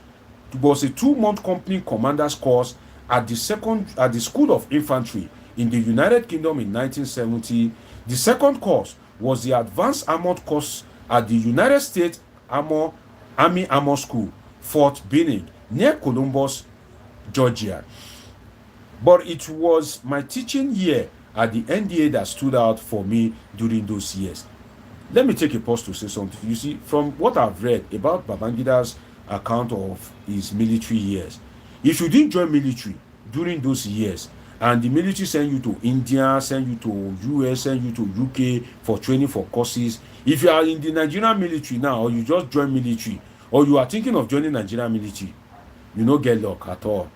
commander's course at the School of Infantry in the United Kingdom in 1970. The second course was the Advanced Armored course at the United States Army Armor School, Fort Benning, near Columbus, Georgia. But it was my teaching year at the NDA that stood out for me during those years. Let me take a pause to say something. You see, from what I've read about Babangida's account of his military years, if you didn't join military during those years, and the military send you to India, send you to US, send you to UK for training for courses, if you are in the Nigerian military now, or you just join military, or you are thinking of joining Nigerian military, you no get luck at all.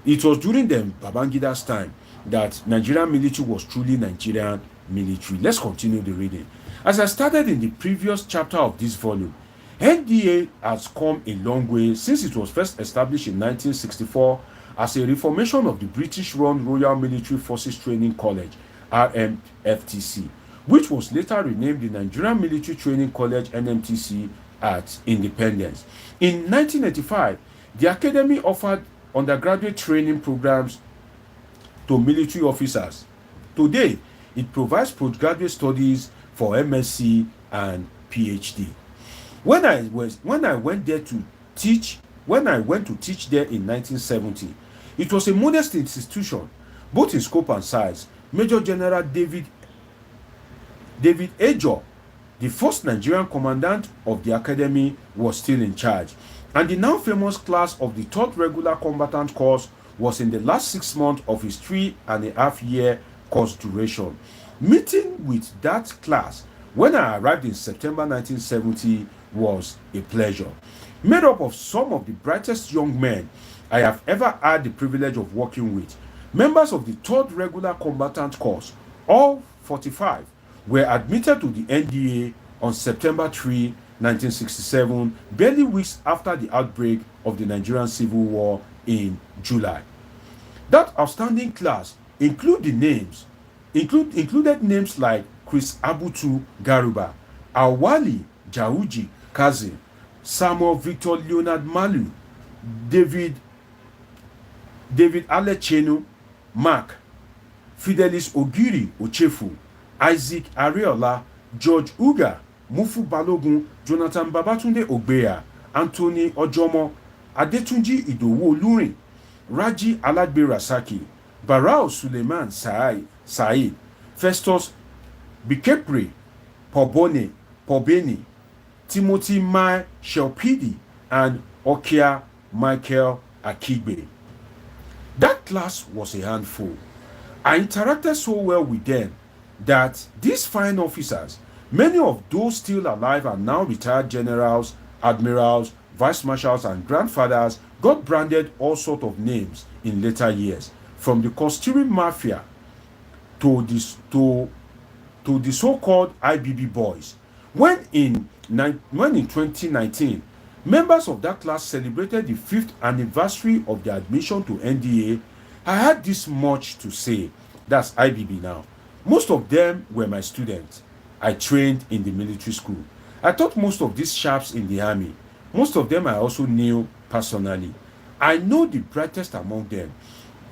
It was during the Babangida's time that Nigerian military was truly Nigerian military. Let's continue the reading. As I started in the previous chapter of this volume, NDA has come a long way since it was first established in 1964 as a reformation of the British-run Royal Military Forces Training College (RMFTC), which was later renamed the Nigerian Military Training College (NMTC) at independence. In 1985, the academy offered undergraduate training programs to military officers. Today, it provides postgraduate studies for MSc and PhD. When I went to teach there in 1970, it was a modest institution, both in scope and size. Major General David Ajor, the first Nigerian commandant of the academy, was still in charge, and the now famous class of the 3rd Regular Combatant course was in the last 6 months of his 3.5-year course duration. Meeting with that class when I arrived in September 1970 was a pleasure. Made up of some of the brightest young men I have ever had the privilege of working with, members of the 3rd Regular Combatant course, all 45, were admitted to the NDA on September 3, 1967, barely weeks after the outbreak of the Nigerian Civil War in July. That outstanding class included names like Chris Abutu Garuba, Awali Jauji Kazi, Samuel Victor Leonard Malu, David Alechenu Mark, Fidelis Ogiri Ochefu, Isaac Ariola, George Uga, Mufu Balogun, Jonathan Babatunde Ogbeya, Anthony Ojomo, Adetunji Idowu Olurin, Raji Alagbe Rasaki, Barao Suleiman Said, Festus Bikepre Pobeni, Timothy Mai Shelpidi, and Okia Michael Akigbe. That class was a handful. I interacted so well with them that these fine officers, many of those still alive are now retired generals, admirals, vice marshals, and grandfathers, got branded all sorts of names in later years, from the costume mafia to the so-called IBB boys. When in 2019, members of that class celebrated the 5th anniversary of their admission to NDA, I had this much to say. That's IBB now. Most of them were my students. I trained in the military school. I taught most of these sharps in the army. Most of them I also knew personally. I know the brightest among them.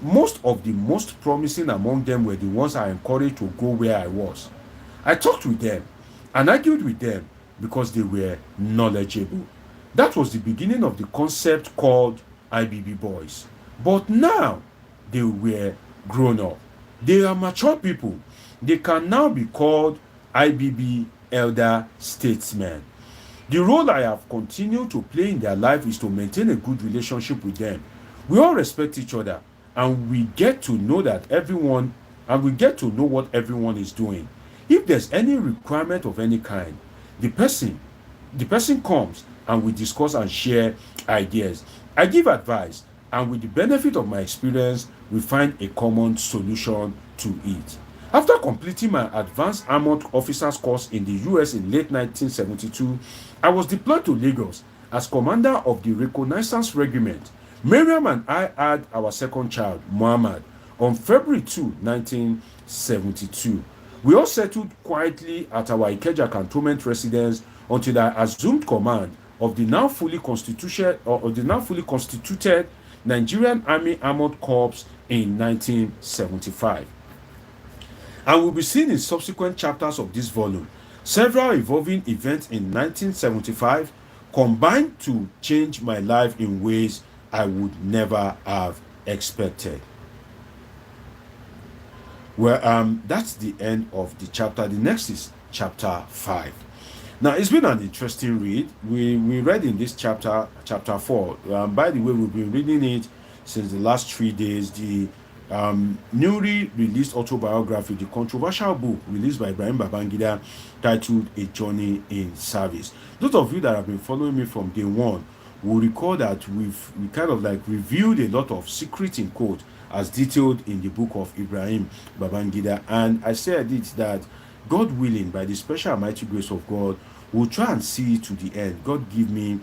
Most of the most promising among them were the ones I encouraged to go where I was. I talked with them and argued with them because they were knowledgeable. That was the beginning of the concept called IBB boys. But now they were grown up. They are mature people. They can now be called IBB elder statesmen. The role I have continued to play in their life is to maintain a good relationship with them. We all respect each other, and we get to know what everyone is doing. If there's any requirement of any kind, the person comes and we discuss and share ideas. I give advice and with the benefit of my experience, we find a common solution to it. After completing my advanced armored officers course in the US in late 1972, I was deployed to Lagos as commander of the Reconnaissance Regiment. Miriam and I had our second child, Muhammad, on February 2, 1972. We all settled quietly at our Ikeja cantonment residence until I assumed command of the now fully constituted Nigerian Army Armored Corps in 1975. And will be seen in subsequent chapters of this volume. Several evolving events in 1975 combined to change my life in ways I would never have expected. Well, that's the end of the chapter. The next is chapter 5. Now, it's been an interesting read. We read in this chapter 4. By the way, we've been reading it since the last 3 days. The newly released autobiography, the controversial book released by Ibrahim Babangida, titled A Journey in Service. Those of you that have been following me from day one will recall that we kind of like reviewed a lot of secret in quote as detailed in the book of Ibrahim Babangida, and I said it that God willing, by the special and mighty grace of God, we'll try and see it to the end. God give me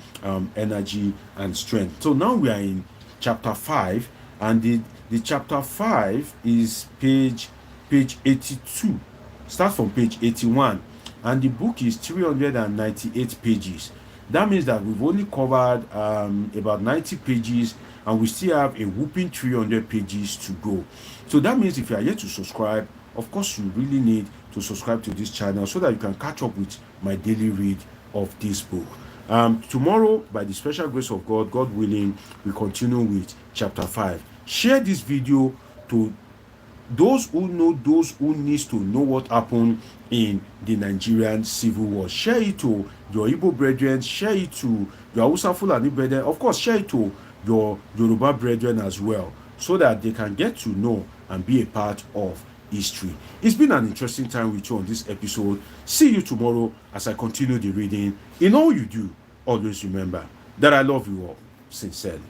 energy and strength. So now we are in chapter 5, and the chapter 5 is page 82. Start from page 81, and the book is 398 pages. That means that we've only covered about 90 pages, and we still have a whooping 300 pages to go. So that means if you are yet to subscribe, of course you really need to subscribe to this channel so that you can catch up with my daily read of this book. Tomorrow, by the special grace of God, God willing, we continue with chapter 5. Share this video to those who know, those who needs to know what happened in the Nigerian Civil War. Share it to your Igbo brethren, share it to your Hausa Fulani brethren, of course share it to your Yoruba brethren as well, so that they can get to know and be a part of history. It's been an interesting time with you on this episode. See you tomorrow as I continue the reading. In all you do, always remember that I love you all sincerely.